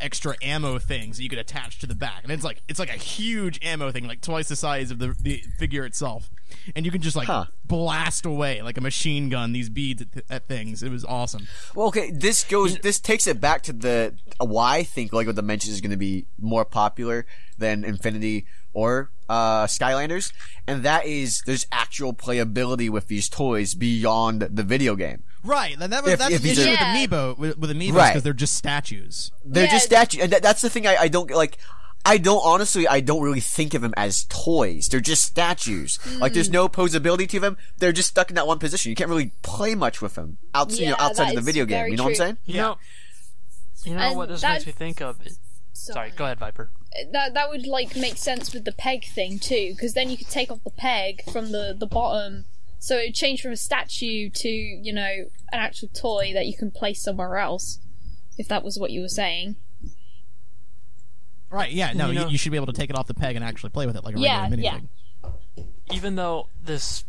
extra ammo things that you could attach to the back, and it's like a huge ammo thing, like twice the size of the figure itself, and you can just blast away like a machine gun these beads at things. It was awesome. Well, okay, this takes it back to why I think Lego Dimensions is going to be more popular than Infinity or Skylanders, and that is there's actual playability with these toys beyond the video game. Right, that's the issue with Amiibo, with Amiibos, because they're just statues. They're just statues, and that's the thing I don't like. I don't really think of them as toys. They're just statues. Like, there's no posability to them. They're just stuck in that one position. You can't really play much with them outside of the video game. You know what I'm saying? You know what this makes me think of? Sorry, go ahead, Viper. That would like make sense with the peg thing too, because then you could take off the peg from the bottom, so it would change from a statue to an actual toy that you can place somewhere else. If that was what you were saying. Right. Yeah. No. You should be able to take it off the peg and actually play with it like a regular minifig. Even though this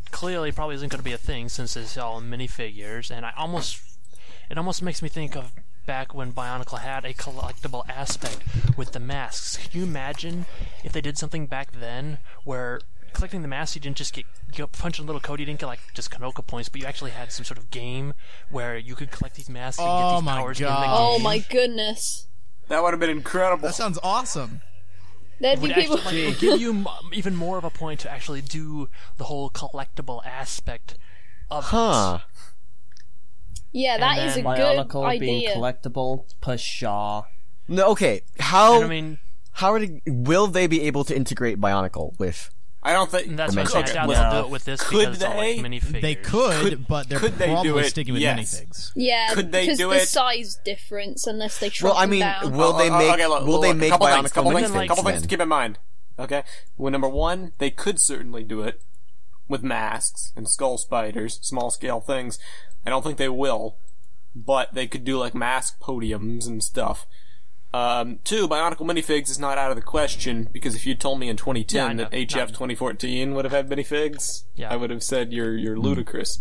clearly probably isn't going to be a thing since it's all minifigures, and it almost makes me think of back when Bionicle had a collectible aspect with the masks. Can you imagine if they did something back then where collecting the masks, you didn't just get punch a little code, you didn't get like just Kanoka points, but you actually had some sort of game where you could collect these masks and get these powers in the game. Oh my goodness. That would have been incredible. That sounds awesome. There'd be people it would give you even more of a point to actually do the whole collectible aspect of it. Yeah, that is a good Bionicle idea. Being collectible, pshaw. No, okay. Will they be able to integrate Bionicle with? I don't think that's what I doubt they'll do it with this because it's all like minifigs. They could, but they're probably sticking with minifigs. Yeah, could they because do the it? size difference, unless they shrunk them down. Will they make Bionicle minifigs? Couple things to keep in mind. Okay, well, number one, they could certainly do it with masks and skull spiders, small scale things. I don't think they will, but they could do like mask podiums and stuff. Two, Bionicle minifigs is not out of the question, because if you told me in 2010 that HF 2014 would have had minifigs, I would have said you're ludicrous.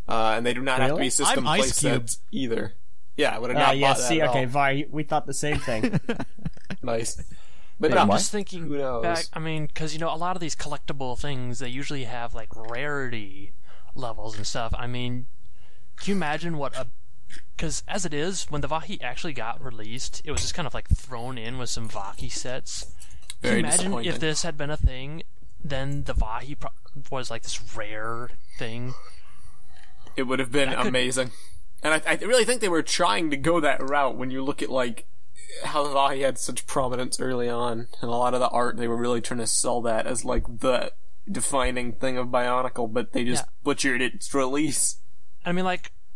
And they do not have to be system playsets either. Yeah, I would have not bought that at all. Vi, we thought the same thing. Nice. But I'm just thinking back, because a lot of these collectible things, they usually have like rarity levels and stuff. Can you imagine because as it is, when the Vahi actually got released, it was just kind of like thrown in with some Vaki sets. Can you imagine if this had been a thing, then the Vahi was like this rare thing? It would have been amazing. And I really think they were trying to go that route when you look at like how the Vahi had such prominence early on, and a lot of the art, they were really trying to sell that as like the defining thing of Bionicle, but they just butchered its release.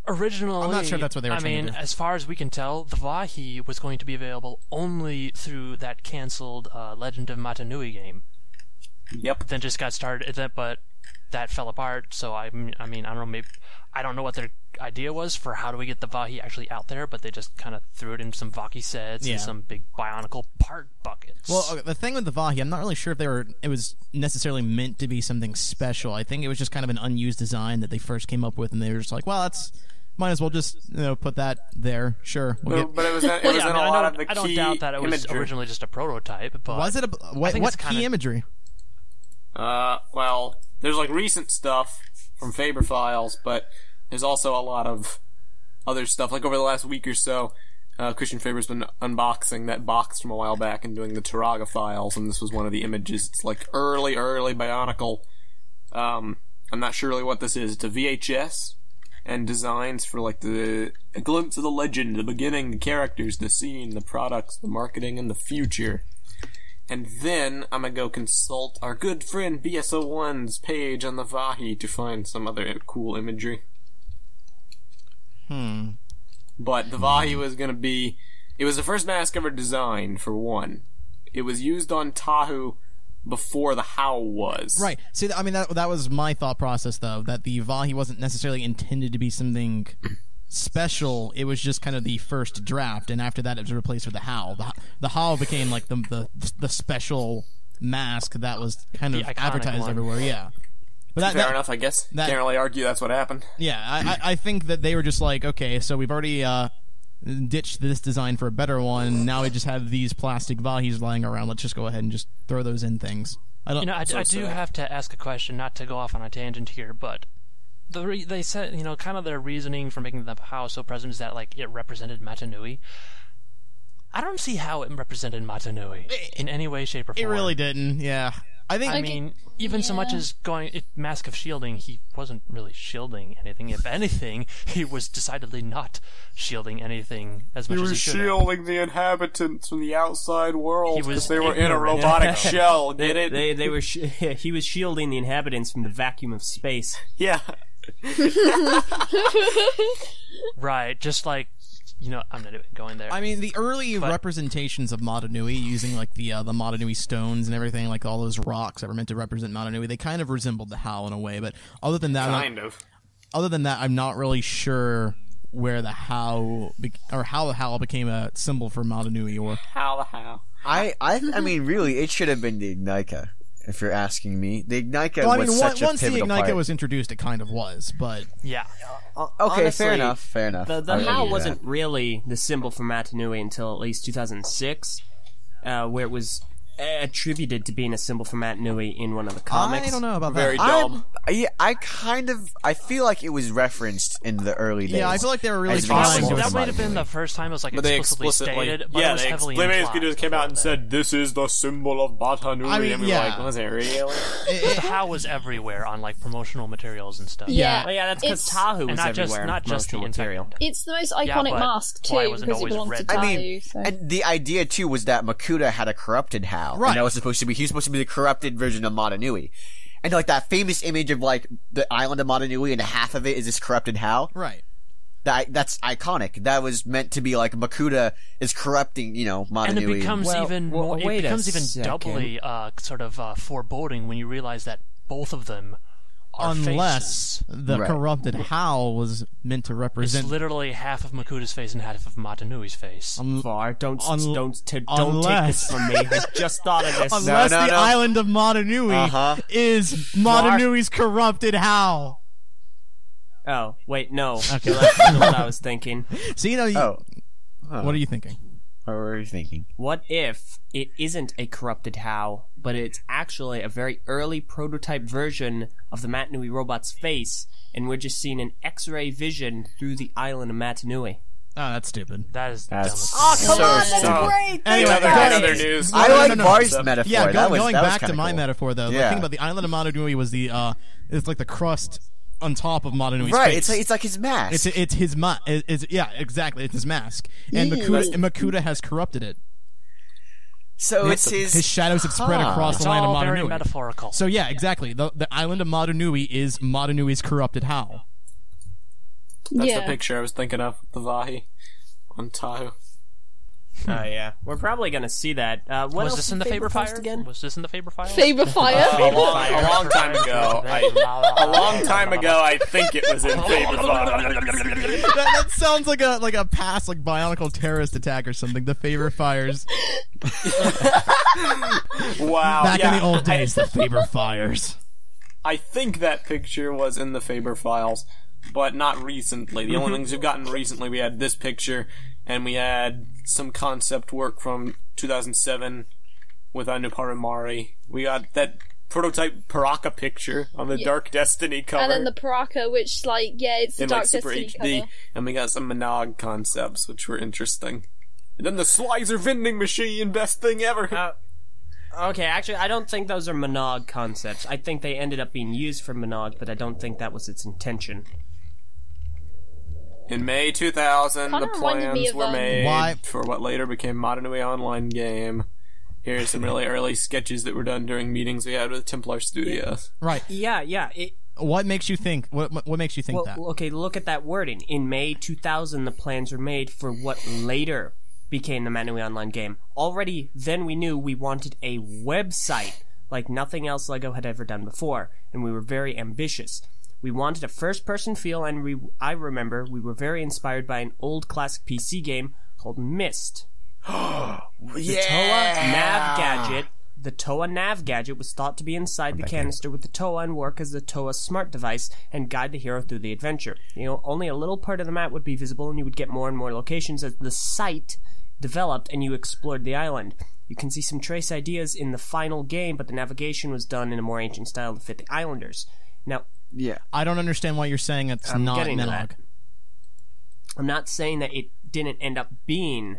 Originally, I'm not sure that's what they were trying to do. As far as we can tell, the Vahi was going to be available only through that cancelled Legend of Matanui game. Yep. Then just got started, but that fell apart. So I don't know. Maybe I don't know what they're idea was for how do we get the Vahi actually out there, but they just kind of threw it in some Vaki sets and some big Bionicle part buckets. Well, the thing with the Vahi, I'm not really sure if it was necessarily meant to be something special. I think it was just kind of an unused design that they first came up with, and they were just like, well, might as well just put that there. Sure. But it was in a lot of the key I don't doubt that it was imagery. originally just a prototype, but was it what key imagery? Well, there's like recent stuff from Faber files, but there's also a lot of other stuff. Like over the last week or so, Christian Faber's been unboxing that box from a while back and doing the Turaga files, and this was one of the images. It's like early Bionicle. I'm not sure really what this is. It's a VHS, and designs for like a glimpse of the legend, the beginning, the characters, the scene, the products, the marketing, and the future. And then I'm gonna go consult our good friend BSO1's page on the Vahi to find some other cool imagery. But the Vahi was gonna be... It was the first mask ever designed, for one. It was used on Tahu before the HOW was. Right. See, I mean, that was my thought process, though, that the Vahi wasn't necessarily intended to be something special. It was just kind of the first draft, and after that it was replaced with the HOW. The HOW became like the special mask that was kind of advertised everywhere, yeah. But fair enough, I guess. Can't really argue that's what happened. Yeah, I think that they were just like, okay, so we've already ditched this design for a better one. Now we just have these plastic Vahis lying around. Let's just go ahead and just throw those in things. I do have to ask a question, not to go off on a tangent here, but they said, kind of their reasoning for making the HOW so present is that like it represented Matanui. I don't see how it represented Matanui in any way, shape, or form. It really didn't. Yeah. I mean, even so much as Mask of Shielding, he wasn't really shielding anything. If anything, he was decidedly not shielding anything as much as he should have. He was shielding the inhabitants from the outside world because they were in a robotic shell. Get it? They were. He was shielding the inhabitants from the vacuum of space. Yeah. Right, just like... I'm not even going there. I mean, the early representations of Matanui, using like the Matanui stones and everything, like all those rocks that were meant to represent Matanui, they kind of resembled the HOW in a way. But other than that, I'm not really sure where the HOW how the HOW became a symbol for Matanui or how the HOW. I mean, really, it should have been the Ignika. If you're asking me, the Ignika was such a pivotal once the Ignika was introduced, it kind of was, but yeah. Okay, honestly, fair enough. The HOW wasn't really the symbol for Matanui until at least 2006, where it was attributed to being a symbol for Matanui in one of the comics. I don't know about that. Very dumb. I feel like it was referenced in the early days. Yeah, I feel like they were really trying to. That might have been the first time it was like explicitly stated, but it was heavily implied. They basically just came out and said, "This is the symbol of Matanui." I mean, and we were like, was it really? The HOW was everywhere on like promotional materials and stuff. Yeah, that's because Tahu was everywhere. Not just the material. It's the most iconic mask too, because it belongs to Tahu. I mean, and the idea too was that Makuta had a corrupted HOW, right? And that was supposed to be the corrupted version of Matanui. And like that famous image of like the island of Matanui and half of it is this corrupted HOW. Right. That's iconic. That was meant to be like Makuta is corrupting, Matanui. And it becomes even more. It becomes even doubly sort of foreboding when you realize that both of them are unless faces. The corrupted HOW was meant to represent. It's literally half of Makuta's face and half of Matanui's face. Var, don't take this from me. I just thought of this. Unless the island of Matanui is Matanui's corrupted HOW. Oh, wait, no. Okay, that's what I was thinking. See, what are you thinking? What were you thinking? What if it isn't a corrupted HOW, but it's actually a very early prototype version of the Matanui robot's face, and we're just seeing an X-ray vision through the island of Matanui? Oh, that's stupid. That's dumb. Oh, come on, that's great! Anyway, other news. I like Var's metaphor. Yeah, going that back was to my cool. metaphor, though, the thing about the island of Matanui was it's like the crust on top of Matanui's face. It's like his mask. It's his mask. Yeah, exactly. It's his mask, and Makuta has corrupted it. So it's his shadows have spread across the land of Matanui. It's all very metaphorical. So yeah, exactly. The island of Matanui is Matanui's corrupted HOW. That's the picture I was thinking of. The Vahi on Tahu. Oh yeah, we're probably gonna see that. What Was else this did in the Faber post Fire again? Was this in the Faber File? Faber Fire. A long time ago. A long time ago, I think it was in Faber Fire. that sounds like a past bionicle terrorist attack or something. The Faber Fires. Wow. Back in the old days, the Faber Fires. I think that picture was in the Faber files, but not recently. The only things we've gotten recently, we had this picture, and we had some concept work from 2007 with Anupar Mari. We got that prototype Paraka picture on the Dark Destiny cover. And then the Paraka, which, it's the in Dark Super Destiny HD. cover. And we got some Monog concepts, which were interesting. And then the Slicer vending machine, best thing ever. Okay, actually, I don't think those are Monog concepts. I think they ended up being used for Monog, but I don't think that was its intention. In May 2000, Kinda the reminded me plans of, were made Why- for what later became Madanui Online Game. Here's some really early sketches that were done during meetings we had with Templar Studios. Right. Yeah. What makes you think? What makes you think that? Okay, look at that wording. In May 2000, the plans were made for what later became the Madanui Online Game. Already then we knew we wanted a website like nothing else LEGO had ever done before, and we were very ambitious. We wanted a first-person feel, and I remember we were very inspired by an old classic PC game called Myst. The TOA nav gadget was thought to be inside the canister with the TOA and work as the TOA smart device and guide the hero through the adventure. Only a little part of the map would be visible, and you would get more and more locations as the site developed and you explored the island. You can see some trace ideas in the final game, but the navigation was done in a more ancient style to fit the islanders. Now, I don't understand why you're saying it's not Monog. I'm not saying that it didn't end up being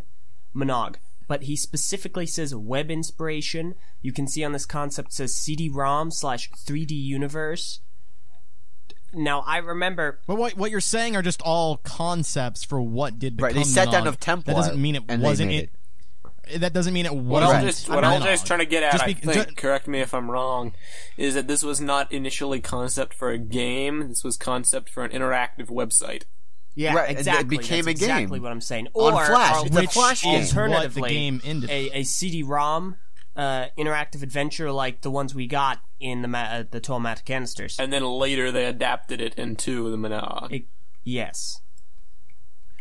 Monog, but he specifically says web inspiration. You can see on this concept says CD-ROM/3D universe. Now, I remember... But what you're saying are just all concepts for what did become Right, they set down Monog. a template. That doesn't mean it and wasn't they it. made That doesn't mean it What wasn't. I'm just trying to get at, Just I be- think, correct me if I'm wrong, is that this was not initially concept for a game, this was concept for an interactive website. Yeah, Right, it exactly. became That's a game. exactly what I'm saying. On Or Flash. It's a Which Flash game. is what alternatively, the game ended. a CD-ROM interactive adventure like the ones we got in the TOA Mata canisters. And then later they adapted it into the Monog. Yes.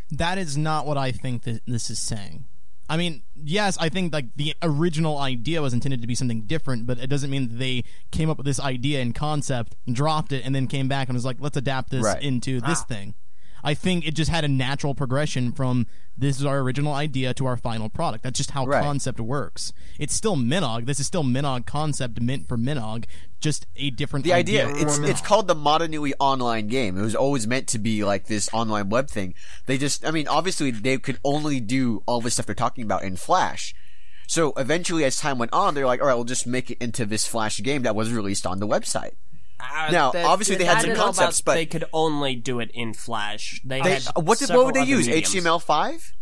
That is not what I think that this is saying. I mean, yes, I think the original idea was intended to be something different, but it doesn't mean that they came up with this idea and concept, dropped it, and then came back and was like, let's adapt this into this thing. I think it just had a natural progression from this is our original idea to our final product. That's just how concept works. It's still Monog. This is still Monog concept meant for Monog, just a different The idea, for it's Monog. called the Madanui Online Game. It was always meant to be like this online web thing. They just, obviously they could only do all this stuff they're talking about in Flash. So eventually as time went on, they're like, alright, we'll just make it into this Flash game that was released on the website. Now, obviously they had some concepts, but they could only do it in Flash. what would they use? HTML5?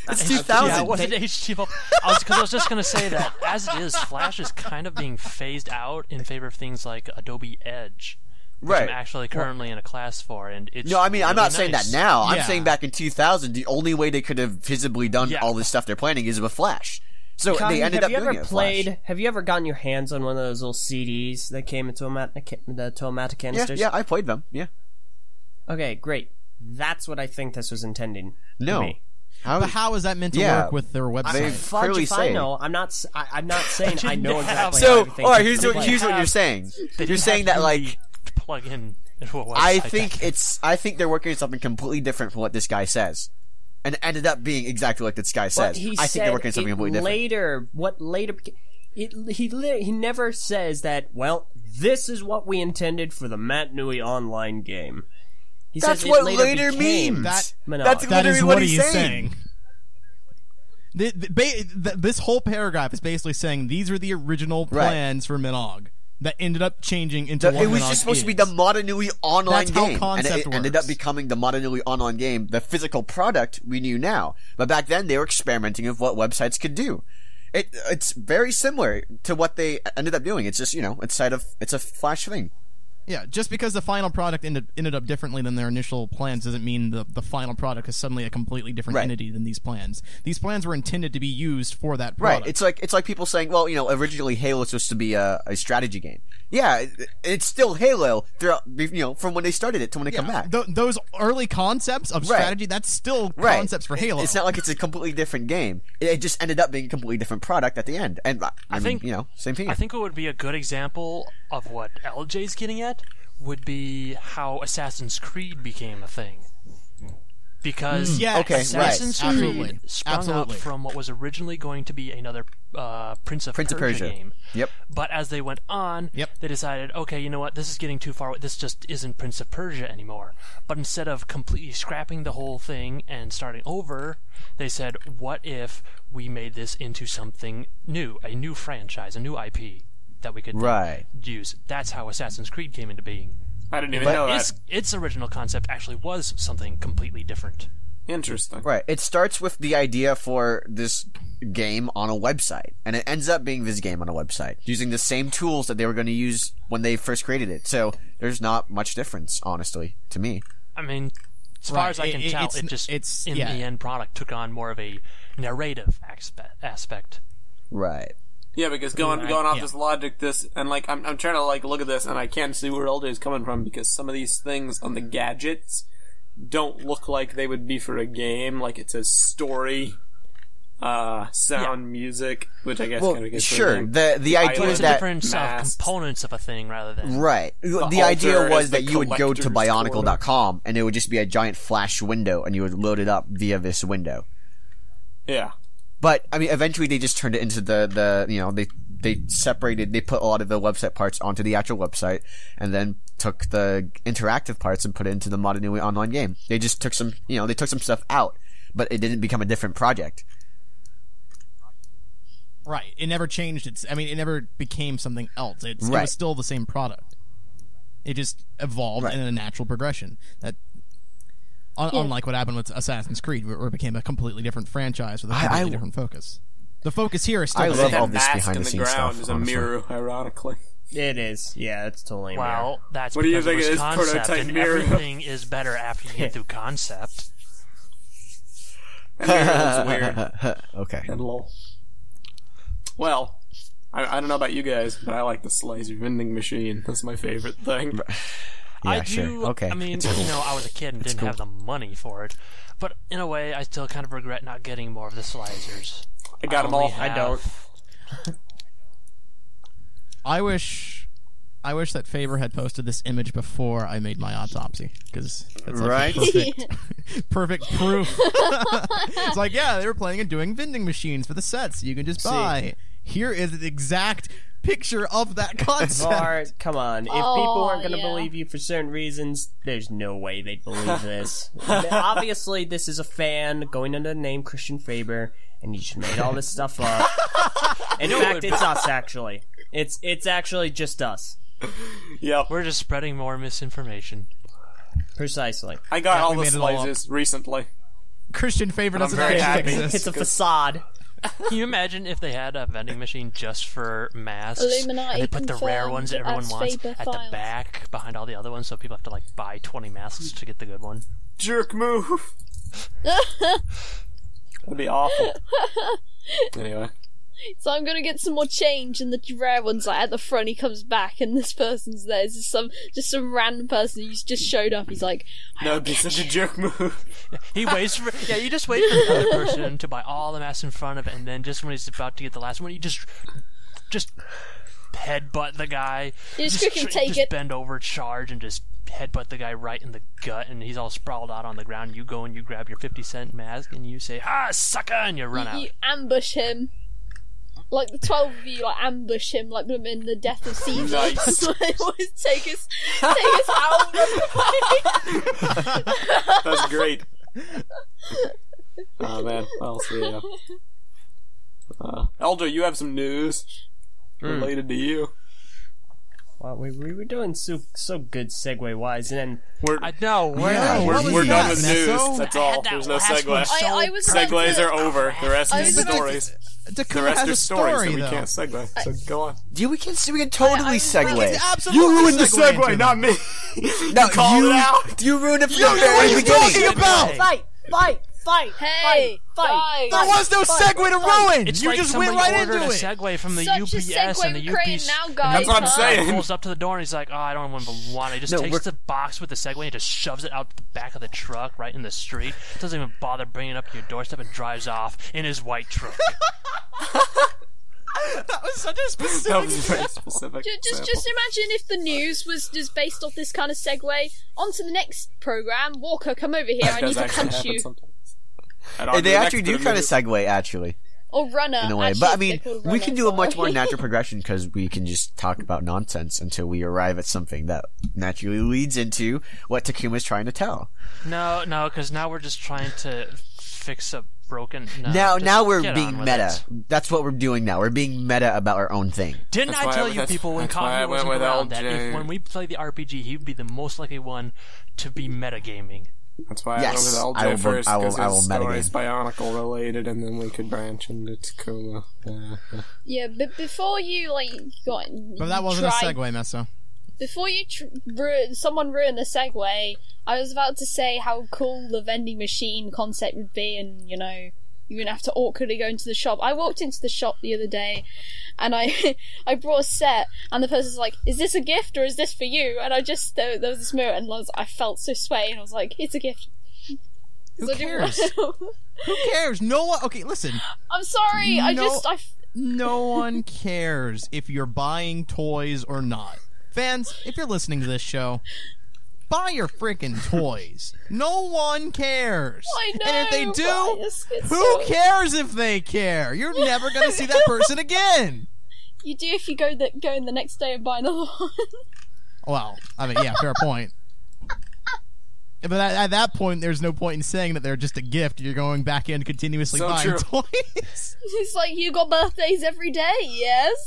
It's 2000. Yeah, was it HTML? I was just going to say that, as it is, Flash is kind of being phased out in favor of things like Adobe Edge. Which I'm actually currently in a class for, and it's I'm really not saying that now. I'm Yeah. saying back in 2000, the only way they could have visibly done all this stuff they're planning is with Flash. So they ended up doing it with Flash. Have you ever gotten your hands on one of those little CDs that came into the TOA Mata canisters? Yeah, I played them. Yeah. Okay, great. That's what I think this was intending. No. To be. But how is that meant to work with their website? They clearly If say. I know, I'm not saying I know exactly how So, everything alright, fits here's into what place. you're saying. They You're didn't saying have that, really like, plug in into a website. I think they're working on something completely different from what this guy says. And it ended up being exactly like this guy says. I think they're working on something completely different. He never says that, well, this is what we intended for the Matanui Online game. He That's says what it later became means. Monog. That's That is literally what he's he is saying. This whole paragraph is basically saying these are the original plans for Monog that ended up changing into what It was Monog just supposed is. to be the Matanui Online That's how game. And concept it ended works. up becoming the Matanui Online game, the physical product we knew now. But back then, they were experimenting with what websites could do. It's very similar to what they ended up doing. It's just, it's a Flash thing. Yeah, just because the final product ended up differently than their initial plans doesn't mean the final product is suddenly a completely different entity than these plans. These plans were intended to be used for that product. Right. It's like people saying, well, originally Halo was supposed to be a strategy game. Yeah, it's still Halo throughout, from when they started it to when they come back. Those early concepts of strategy, that's still concepts for Halo. It's not like it's a completely different game. It just ended up being a completely different product at the end. And I think, same thing. I think it would be a good example of what LJ's getting at would be how Assassin's Creed became a thing. Because Assassin's Creed sprung up from what was originally going to be another Prince of Persia game. Yep. But as they went on, they decided, okay, you know what, this is getting too far. This just isn't Prince of Persia anymore. But instead of completely scrapping the whole thing and starting over, they said, what if we made this into something new, a new franchise, a new IP that we could use. That's how Assassin's Creed came into being. I didn't even know that. Its original concept actually was something completely different. Interesting. Right. It starts with the idea for this game on a website, and it ends up being this game on a website, using the same tools that they were going to use when they first created it. So there's not much difference, honestly, to me. I mean, as far as I can tell, the end product took on more of a narrative aspect. Right. Yeah, because going off this logic, I'm trying to look at this, and I can't see where LJ is coming from, because some of these things on the gadgets don't look like they would be for a game. Like it says story, sound, music, which I guess kind of gets sure. The idea is that different components of a thing rather than the idea was that you would go to Bionicle.com and it would just be a giant flash window, and you would load it up via this window. Yeah. But, I mean, eventually they just turned it into they separated, they put a lot of the website parts onto the actual website, and then took the interactive parts and put it into the modern new online game. They just took some stuff out, but it didn't become a different project. Right. It never changed it never became something else. It was still the same product. It just evolved in a natural progression. Unlike what happened with Assassin's Creed, where it became a completely different franchise with a completely different focus. The focus here is still the same. I love all this behind the scenes stuff. Is a mirror, ironically. It is. Yeah, it's totally a mirror. Well, that's what do you because think it was concept, and mirror? Everything is better after you get through concept. And mirror looks weird. Okay. And lol. Well, I don't know about you guys, but I like the slicer vending machine. That's my favorite thing. Yeah, I do. Sure. Okay. I mean, I was a kid and didn't have the money for it, but in a way, I still kind of regret not getting more of the slicers. I got them all. I don't. I wish that Faber had posted this image before I made my autopsy, because it's perfect proof. It's like, they were planning on doing vending machines for the sets you can just buy. Here is the exact picture of that concept. Var, come on. If people aren't going to believe you for certain reasons, there's no way they'd believe this. Obviously, this is a fan going under the name Christian Faber, and you just made all this stuff up. In fact, it's us, actually. It's actually just us. Yep. We're just spreading more misinformation. Precisely. I got all the slices recently. Christian Faber doesn't very actually happy. exist. It's a facade. Can you imagine if they had a vending machine just for masks? Illuminati and they put the rare ones that everyone wants Faber at the back behind all the other ones, so people have to buy 20 masks to get the good one. Jerk move. That'd be awful. Anyway. So I'm gonna get some more change, and the rare ones at the front. He comes back, and this person's there. It's just some random person who's just showed up. He's like, that would be such a jerk move. He waits for you just wait for the other person to buy all the masks in front of it, and then just when he's about to get the last one, you just headbutt the guy. You just quickly take it. Bend over, charge, and just headbutt the guy right in the gut, and he's all sprawled out on the ground. You go and you grab your 50-cent mask, and you say, sucker, and you run out. You ambush him. Like the 12 of you, ambush him, like in the Death of Caesar. Nice. Always take us out. That's great. Oh man, I'll see ya. Elder, you have some news related to you. Well, we were doing so good segue-wise, and then... We're done with news. That's all. There's no segue. Segues are over. The rest of the stories. Takuma The rest has are a stories story, that we though. can't segue. So go on. Dude, we can totally segue. Absolutely You ruined the segue into segue, them. not me. No, Call it out. You ruined it from You the know very what you're beginning. talking about! Hey, guys. There was no segue to ruin! It's You like just somebody went right ordered into a it! segue from the Such a UPS, segue and the we're creating UPS now, guys. That's what I'm saying. pulls up to the door and he's like, "Oh, I don't even want it." He just No, takes we're- the box with the Segway and just shoves it out the back of the truck right in the street. Doesn't even bother bringing it up to your doorstep and drives off in his white truck. That was such a specific That was very specific. Just imagine if the news was just based off this kind of segue. On to the next program. Walker, come over here. I need to punch you. They actually do kind of segue, actually, Or runner. in a way. Actually, But I they're mean, called we can runner, do a much more sorry. natural progression because we can just talk about nonsense until we arrive at something that naturally leads into what Takuma's trying to tell. No, because now we're just trying to fix a broken. Now we're get being on with meta. it. That's what we're doing now. We're being meta about our own thing. Didn't That's I why tell I- you that's- people when that's why I Coffee went wasn't with around that LJ. if when we play the RPG, he would be the most likely one to be metagaming? That's why Yes, I went I will- with LJ first, I will- because I will his story is metagame. Bionicle related, and then we could branch into Takuma. Yeah, but before you But that wasn't a segue, Meso. Before you someone ruined the segue, I was about to say how cool the vending machine concept would be, and you wouldn't have to awkwardly go into the shop. I walked into the shop the other day, and I brought a set, and the person's like, "Is this a gift or is this for you?" And I just there was this mirror, and I felt so sweaty, and I was like, "It's a gift." Who So I didn't cares? Who cares? No one. Okay, listen. I'm sorry. No one cares if you're buying toys or not. Fans, if you're listening to this show, buy your freaking toys. No one cares. I know, and if they but do, it's who so- cares if they care? You're never going to see that person again. You do if you go in the next day and buy another one. Well, I mean, yeah, fair point. But at that point, there's no point in saying that they're just a gift. You're going back in continuously So buying true. toys. It's like, you got birthdays every day, yes?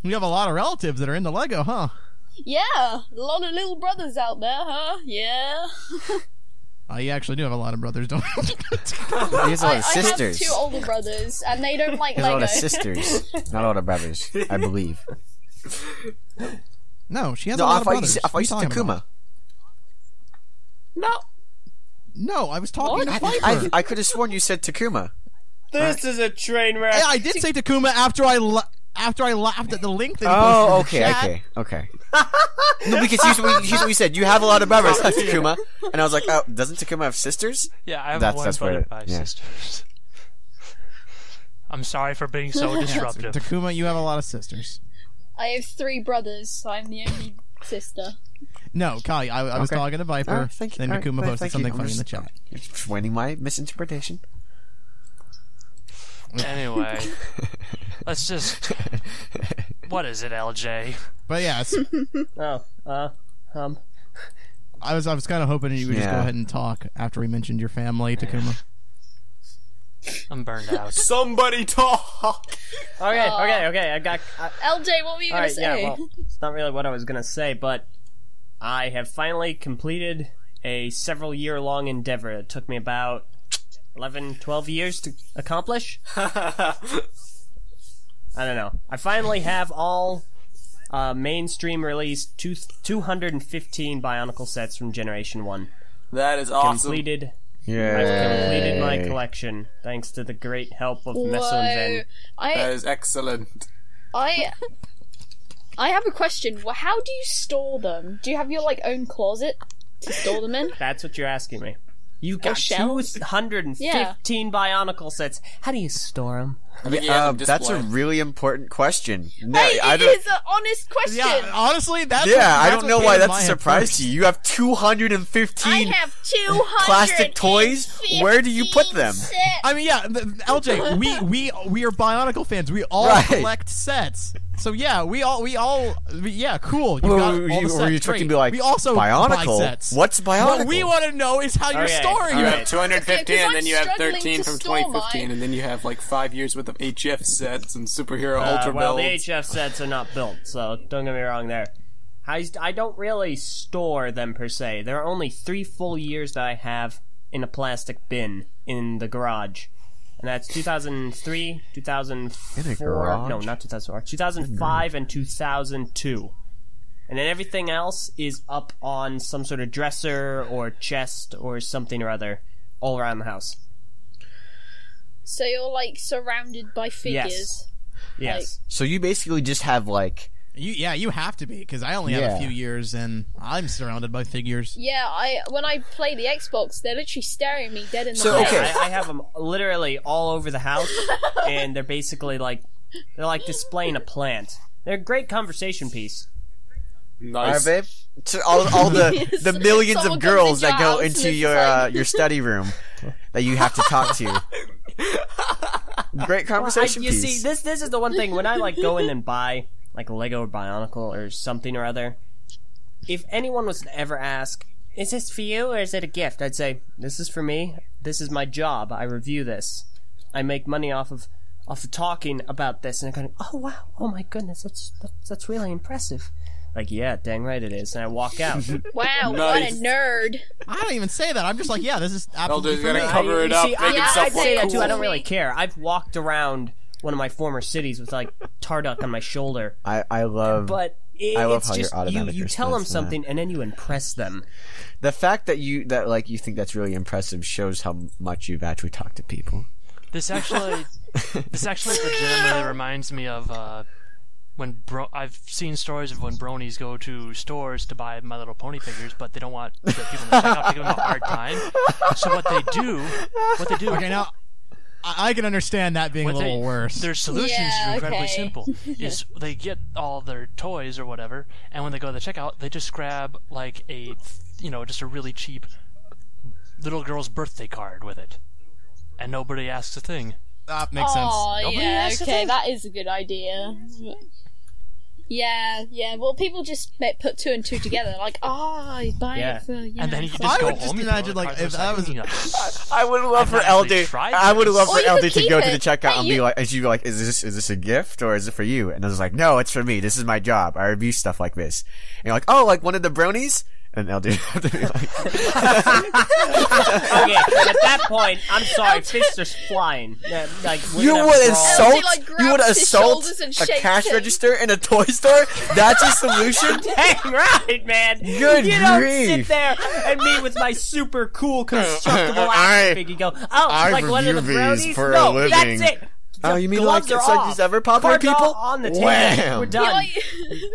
You have a lot of relatives that are into Lego, huh? Yeah, a lot of little brothers out there, huh? Yeah. You actually do have a lot of brothers, don't you? He has a lot of sisters. I have 2 older brothers, and they don't like He has a Lego. lot of sisters, not a lot of brothers, I believe. No, she has No, a lot I of thought you brothers. said, I thought What you are said talking about? Takuma. No, I was talking to Faber. I could have sworn you said Takuma. This is a train wreck. Yeah, I did say Takuma after I laughed at the link that he Oh, posted in the chat. okay. No, because here's what we said. You have a lot of brothers, Takuma. And I was like, oh, doesn't Takuma have sisters? Yeah, I have That's one where buddy it- by yeah. sisters. I'm sorry for being so disruptive. Takuma, you have a lot of sisters. I have 3 brothers, so I'm the only sister. No, Kai, I was Okay. talking to Viper, Alright, thank you. then Alright, Takuma posted thank you. something I'm funny in the just- chat. Explaining my misinterpretation. Anyway, let's just. What is it, LJ? But yes, I was kind of hoping you would just go Yeah. ahead and talk after we mentioned your family, Takuma. I'm burned out. Somebody talk! Okay. I got. LJ, what were you All gonna right, say? yeah. Well, it's not really what I was gonna say, but I have finally completed a several-year-long endeavor. It took me about 11, 12 years to accomplish. I don't know. I finally have all mainstream released 215 Bionicle sets from Generation 1. That is awesome. Completed. Yeah. I've completed my collection, thanks to the great help of Meso and Ven. That is excellent. I have a question. Well, how do you store them? Do you have your own closet to store them in? That's what you're asking me. You got shelves? 215 Bionicle sets. How do you store them? I think he has a That's a display. really important question. No, Hey, I it don't. is an honest question. Yeah, honestly, that's I don't what know came why to that's my a head surprise first. to you. You have I 215 have 200 plastic toys. Where do you put them? I mean, yeah, LJ, we are Bionicle fans. We all Right. collect sets. So yeah, yeah, cool. You got all the Were you sets. expecting Great. to be like, we also buy Bionicle? sets. What's Bionicle? What we want to know is how you're Okay, storing You them. have 215, Yeah, 'cause and then I'm you have struggling 13 to from store 2015, and then you have 5 years worth of HF sets and superhero ultra Well, the builds. HF sets are not built, so don't get me wrong there. I don't really store them per se. There are only 3 full years that I have in a plastic bin in the garage. And that's 2003, 2004. No, not 2004. 2005 and 2002. And then everything else is up on some sort of dresser or chest or something or other all around the house. So you're like surrounded by figures. Yes. So you basically just have like... You have to be, because I only have a few years and I'm surrounded by figures. Yeah, when I play the Xbox, they're literally staring me dead in the face. face. I have them literally all over the house, and they're basically like displaying a plant. They're a great conversation piece. Nice. All right, babe. To all the millions of girls that go into your study room that you have to talk to. Great conversation piece. You see, this is the one thing when I like go in and buy like a Lego or Bionicle or something or other. If anyone was to ever ask, "Is this for you or is it a gift?" I'd say, "This is for me. This is my job. I review this. I make money off of talking about this." And I'm going, "Oh wow, oh my goodness, that's really impressive." Like, yeah, dang right it is. And I walk out. Wow, Nice. what a nerd. I don't even say that. I'm just like, yeah, this is absolutely for me. Cover it up. See, I'd say that too. cool. I don't really care. I've walked around one of my former cities with like Tarduck on my shoulder. I love how just, you're automatic you tell them response to something and then you impress them. The fact that you think that's really impressive shows how much you've actually talked to people. This actually legitimately reminds me of when I've seen stories of when bronies go to stores to buy My Little Pony figures, but they don't want the people in the checkout to give them a hard time. So what they do. Okay, now I can understand that being a little worse. Their solutions are incredibly simple. Is they get all their toys or whatever, and when they go to the checkout, they just grab like just a really cheap little girl's birthday card with it, and nobody asks a thing. That makes sense. Oh, yeah, okay, that is a good idea. Yeah. Well, people just put two and two together, like, I buy it for you. And then you can just go I would just home. imagine, like, if that was... I would love for LD. I would love for LD to go to the checkout and be like, is this a gift or is it for you? And I was like, no, it's for me. This is my job. I review stuff like this. And you're like, oh, like one of the bronies? And LD have to be like, okay, at that point, I'm sorry, fists are flying. Like, you would assault a cash register in a toy store? That's your solution? Dang right, man. Good you don't grief. sit there and me with my super cool constructible action figure go, oh, like one of the bronies? For no, a living. that's it. Oh, you mean gloves like it's are like off. these ever popular Cards people? on the table. Wham. We're done.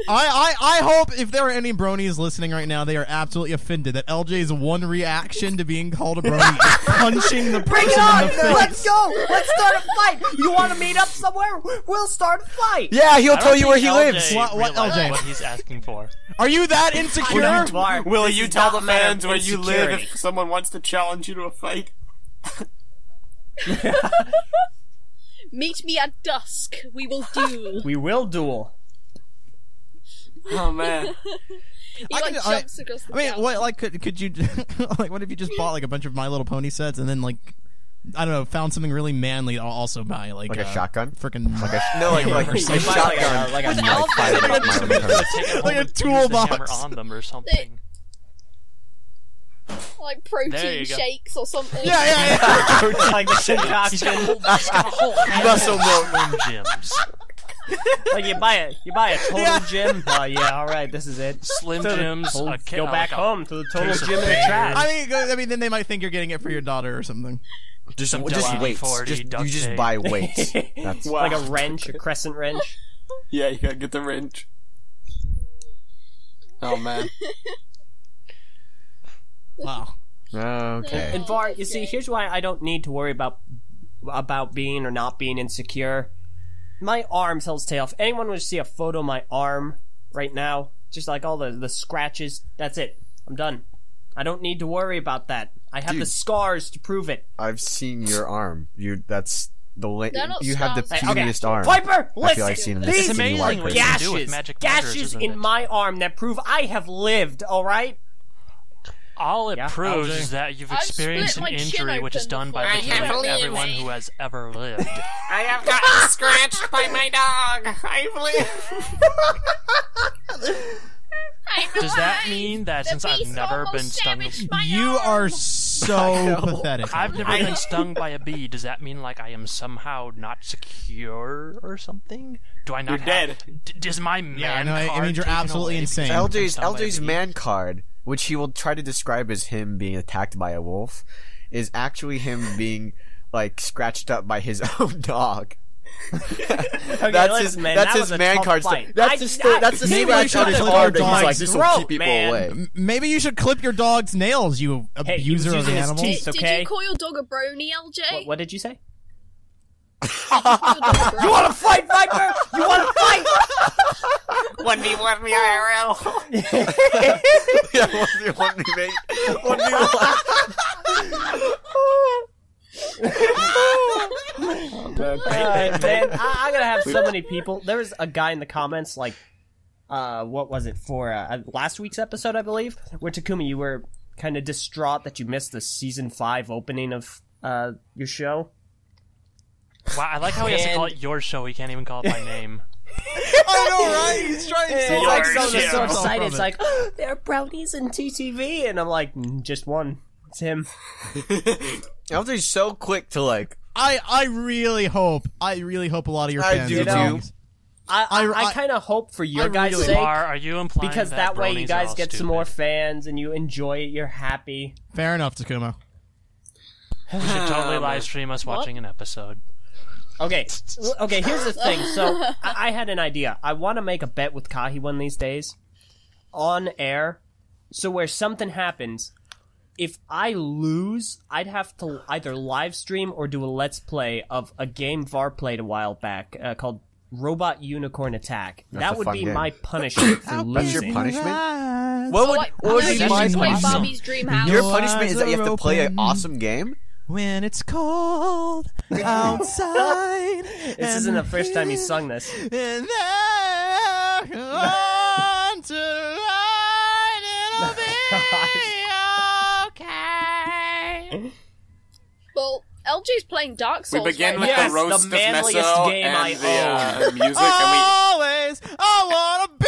I hope if there are any bronies listening right now, they are absolutely offended that LJ's one reaction to being called a brony is punching the person in the face. Let's go. Let's start a fight. You want to meet up somewhere? We'll start a fight. Yeah, he'll tell you where he lives. What LJ? What he's asking for. Are you that insecure? Will you tell the fans where you live insecurity. if someone wants to challenge you to a fight? Meet me at dusk. We will duel. We will duel. Oh man. He jumps across the couch. What? Like, could you? Like, what if you just bought like a bunch of My Little Pony sets and then like, I don't know, found something really manly to also buy like a shotgun? Freaking like a shotgun, like a like a toolbox Hammer on them or something. Like protein shakes or something. Yeah. Like the concoction. He's got a whole muscle milk gyms. Like you buy a total gym. Oh yeah, all right, this is it. Slim Jims. Go back home to the total gym in the trash. I mean, then they might think you're getting it for your daughter or something. Just weights. You just buy weights. That's like a wrench, a crescent wrench. Yeah, you gotta get the wrench. Oh man. Wow. Okay. And Var, you see, here's why I don't need to worry about being or not being insecure. My arm tells tale. If anyone would see a photo of my arm right now, just like all the scratches, that's it. I'm done. I don't need to worry about that. I have the scars to prove it. I've seen your arm. That's the you scars. have the puniest arm. Viper, I feel like I've listen. seen These It's amazing what you can do with magic measures, gashes isn't in it? my arm that prove I have lived. All right. All it proves LJ. is that you've I've experienced split an my chin injury which is open done by before. literally everyone who has ever lived. I have gotten scratched by my dog. Does that mean that since I've never been stung... You are so pathetic. I've never been stung by a bee. Does that mean like I am somehow not secure or something? Do I not? You're dead. Does my man card? I mean, you're absolutely insane. LJ's man card, which he will try to describe as him being attacked by a wolf, is actually him being like scratched up by his own dog. That's his man card. That's the scratch on his arm. He's like, this will keep people away. Maybe you should clip your dog's nails, you abuser of animals. Did you call your dog a brony, LJ? What did you say? You want to fight, Viper? You want to fight? 1v1 me IRL. Yeah, 1v1 me, mate. 1v1. Man, I'm gonna have so many people. There was a guy in the comments, like, what was it for last week's episode, I believe, where Takumi, you were kind of distraught that you missed the season 5 opening of your show. Wow, I like how he has to call it your show. He can't even call it by name. I know, right? He's trying to say like so excited. It's like, oh, there are brownies in TTV, and I'm like, just one. It's him. LJ's so quick to like. I really hope a lot of your fans do too. I kind of hope for your guys' sake. Are you implying because that way you guys get some more fans and you enjoy it. You're happy. Fair enough, Takuma. You should totally live stream us watching an episode. Okay, here's the thing. So, I had an idea. I want to make a bet with Kahi one of these days. On air. So where something happens, if I lose, I'd have to either live stream or do a let's play of a game VAR played a while back called Robot Unicorn Attack. That would be my punishment for losing. That's your punishment? What would be my punishment? Your punishment is that you have to play an awesome game? When it's cold outside. This isn't the first time you sung this. And they're on tonight, it'll be okay. Well, LG's playing Dark Souls. We begin with the Roast of manliest game and I the music. Always, I wanna be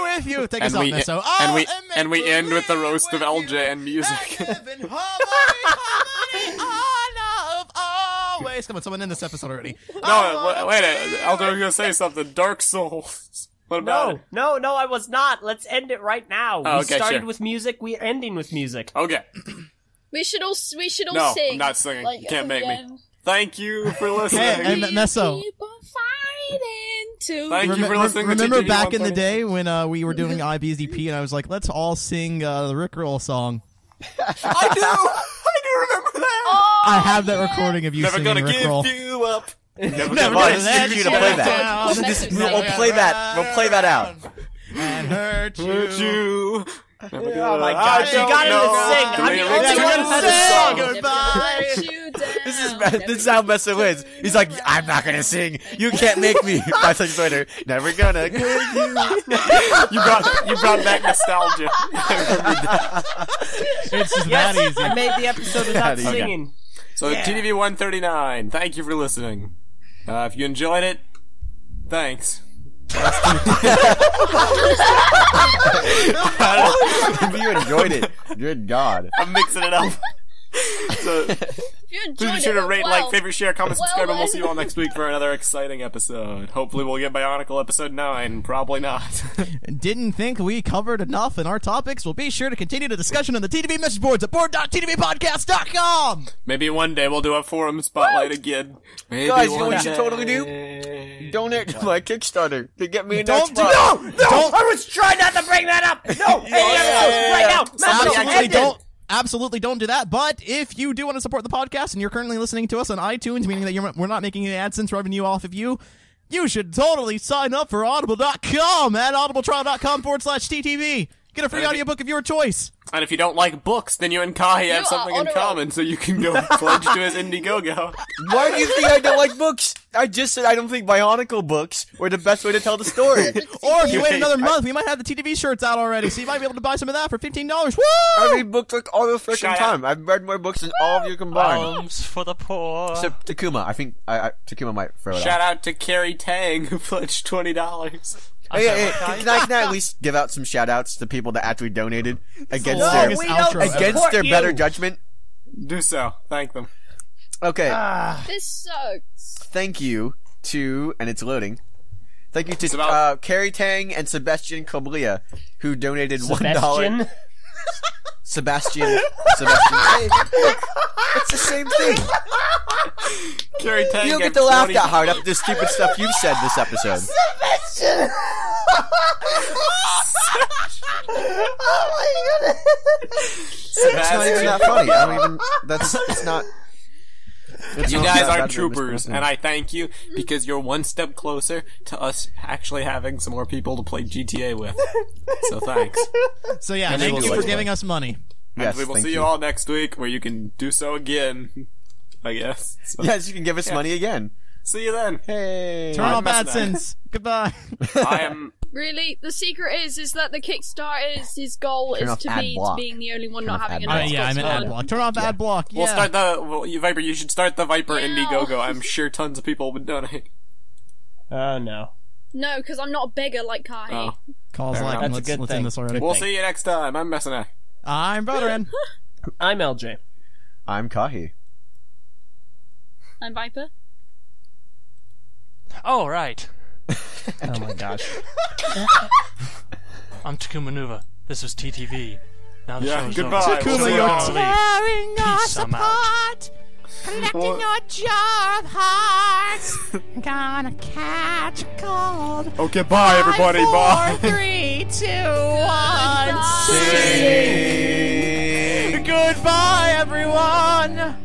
with you. Take us off, Meso. And we end with the Roast of LJ and music. Always. Come on, someone in this episode already. No, wait, LJ was gonna say something. Dark Souls. What about it? No, I was not. Let's end it right now. Oh, we started with music, we're ending with music. Okay. We should all No, sing. I'm not singing. Like, You can't make me. Thank you for listening. Hey, Meso. Keep on fighting to Thank you for listening. Remember to back in the day when we were doing IBZP and I was like, let's all sing the Rickroll song. I do remember that. Oh, I have that recording of you Never singing gonna Rickroll. give you up. Never gonna let you you to play that. down. We'll play that. We'll play that out. And hurt Hurt you. you. Oh my gosh, you got him to sing. I'm the only one who Goodbye. This is how Meso is. He's like, I'm not gonna sing. You can't make me. 5 seconds later, never gonna give you. You brought back nostalgia. It's just that easy. I made the episode without singing. So TTV 139. Thank you for listening. If you enjoyed it, thanks. If you enjoyed it, good God. I'm mixing it up. So, please be sure to rate, like, favorite, share, comment, subscribe, and we'll see you all next week for another exciting episode. Hopefully we'll get Bionicle episode 9. Probably not. Didn't think we covered enough in our topics? Well, be sure to continue the discussion on the TTV message boards at board.ttvpodcast.com. Maybe one day we'll do a forum spotlight again. Maybe Guys, you know what you should totally do? Donate to my Kickstarter to get me a next No! I was trying not to bring that up! No! Right now! Absolutely don't do that. But if you do want to support the podcast and you're currently listening to us on iTunes, meaning that we're not making any AdSense revenue off of you, you should totally sign up for audible.com at audibletrial.com/TTV. Get a free audiobook of your choice. And if you don't like books, then you and Kai have something in common, so you can go pledge to his Indiegogo. Why do you think I don't like books? I just said I don't think Bionicle books were the best way to tell the story. Or if you wait another month, we might have the TTV shirts out already, so you might be able to buy some of that for $15. Woo! I read books like all the freaking time. I've read more books than all of you combined. Alms for the poor. Except Takuma. I think Takuma might throw it Shout out to Carrie Tang, who pledged $20. Hey, can I at least give out some shout outs to people that actually donated against their better judgment? Do so. Thank them. Okay. This sucks. Thank you to, and it's loading. Thank you to Carrie Tang and Sebastian Koblia, who donated $1. Sebastian. Hey, look, it's the same thing. Carrie Tang. You don't get to laugh that hard after the stupid stuff you've said this episode. Sebastian! Oh my goodness! It's not even that funny. I don't even. It's not. You guys are troopers, and I thank you because you're one step closer to us actually having some more people to play GTA with. So thanks. So yeah, thank you for giving us money. And Yes, we will thank see you all next week, where you can do so again. I guess. So, Yes, you can give us money again. see you then. Hey. Turn off AdSense. Goodbye. I am. Really, the secret is that the Kickstarter's his goal Turn is off to ad be block. being the only one Turn not off having ad an block. Yeah, I meant ad block. Turn off ad block. Yeah. We'll start Viper. You should start the Viper Yeah. Indiegogo. I'm sure tons of people would donate. Oh no. No, because I'm not a beggar like Kahi. Oh. Calls Fair like, enough. That's a let's good end thing. this already. We'll see you next time. I'm Messina. I'm Broderin. I'm LJ. I'm Kahi. I'm Viper. Oh, right. Oh my gosh. I'm Takuma Nuva. This is TTV. Now the Yeah, show's goodbye. over. Takuma, So you're I'll leave. Tearing Peace, us I'm out. apart, collecting your jar of hearts. Gonna catch a cold. Okay, bye everybody. 5, 4, Bye. 3, 2, 1. Sing. Goodbye, everyone.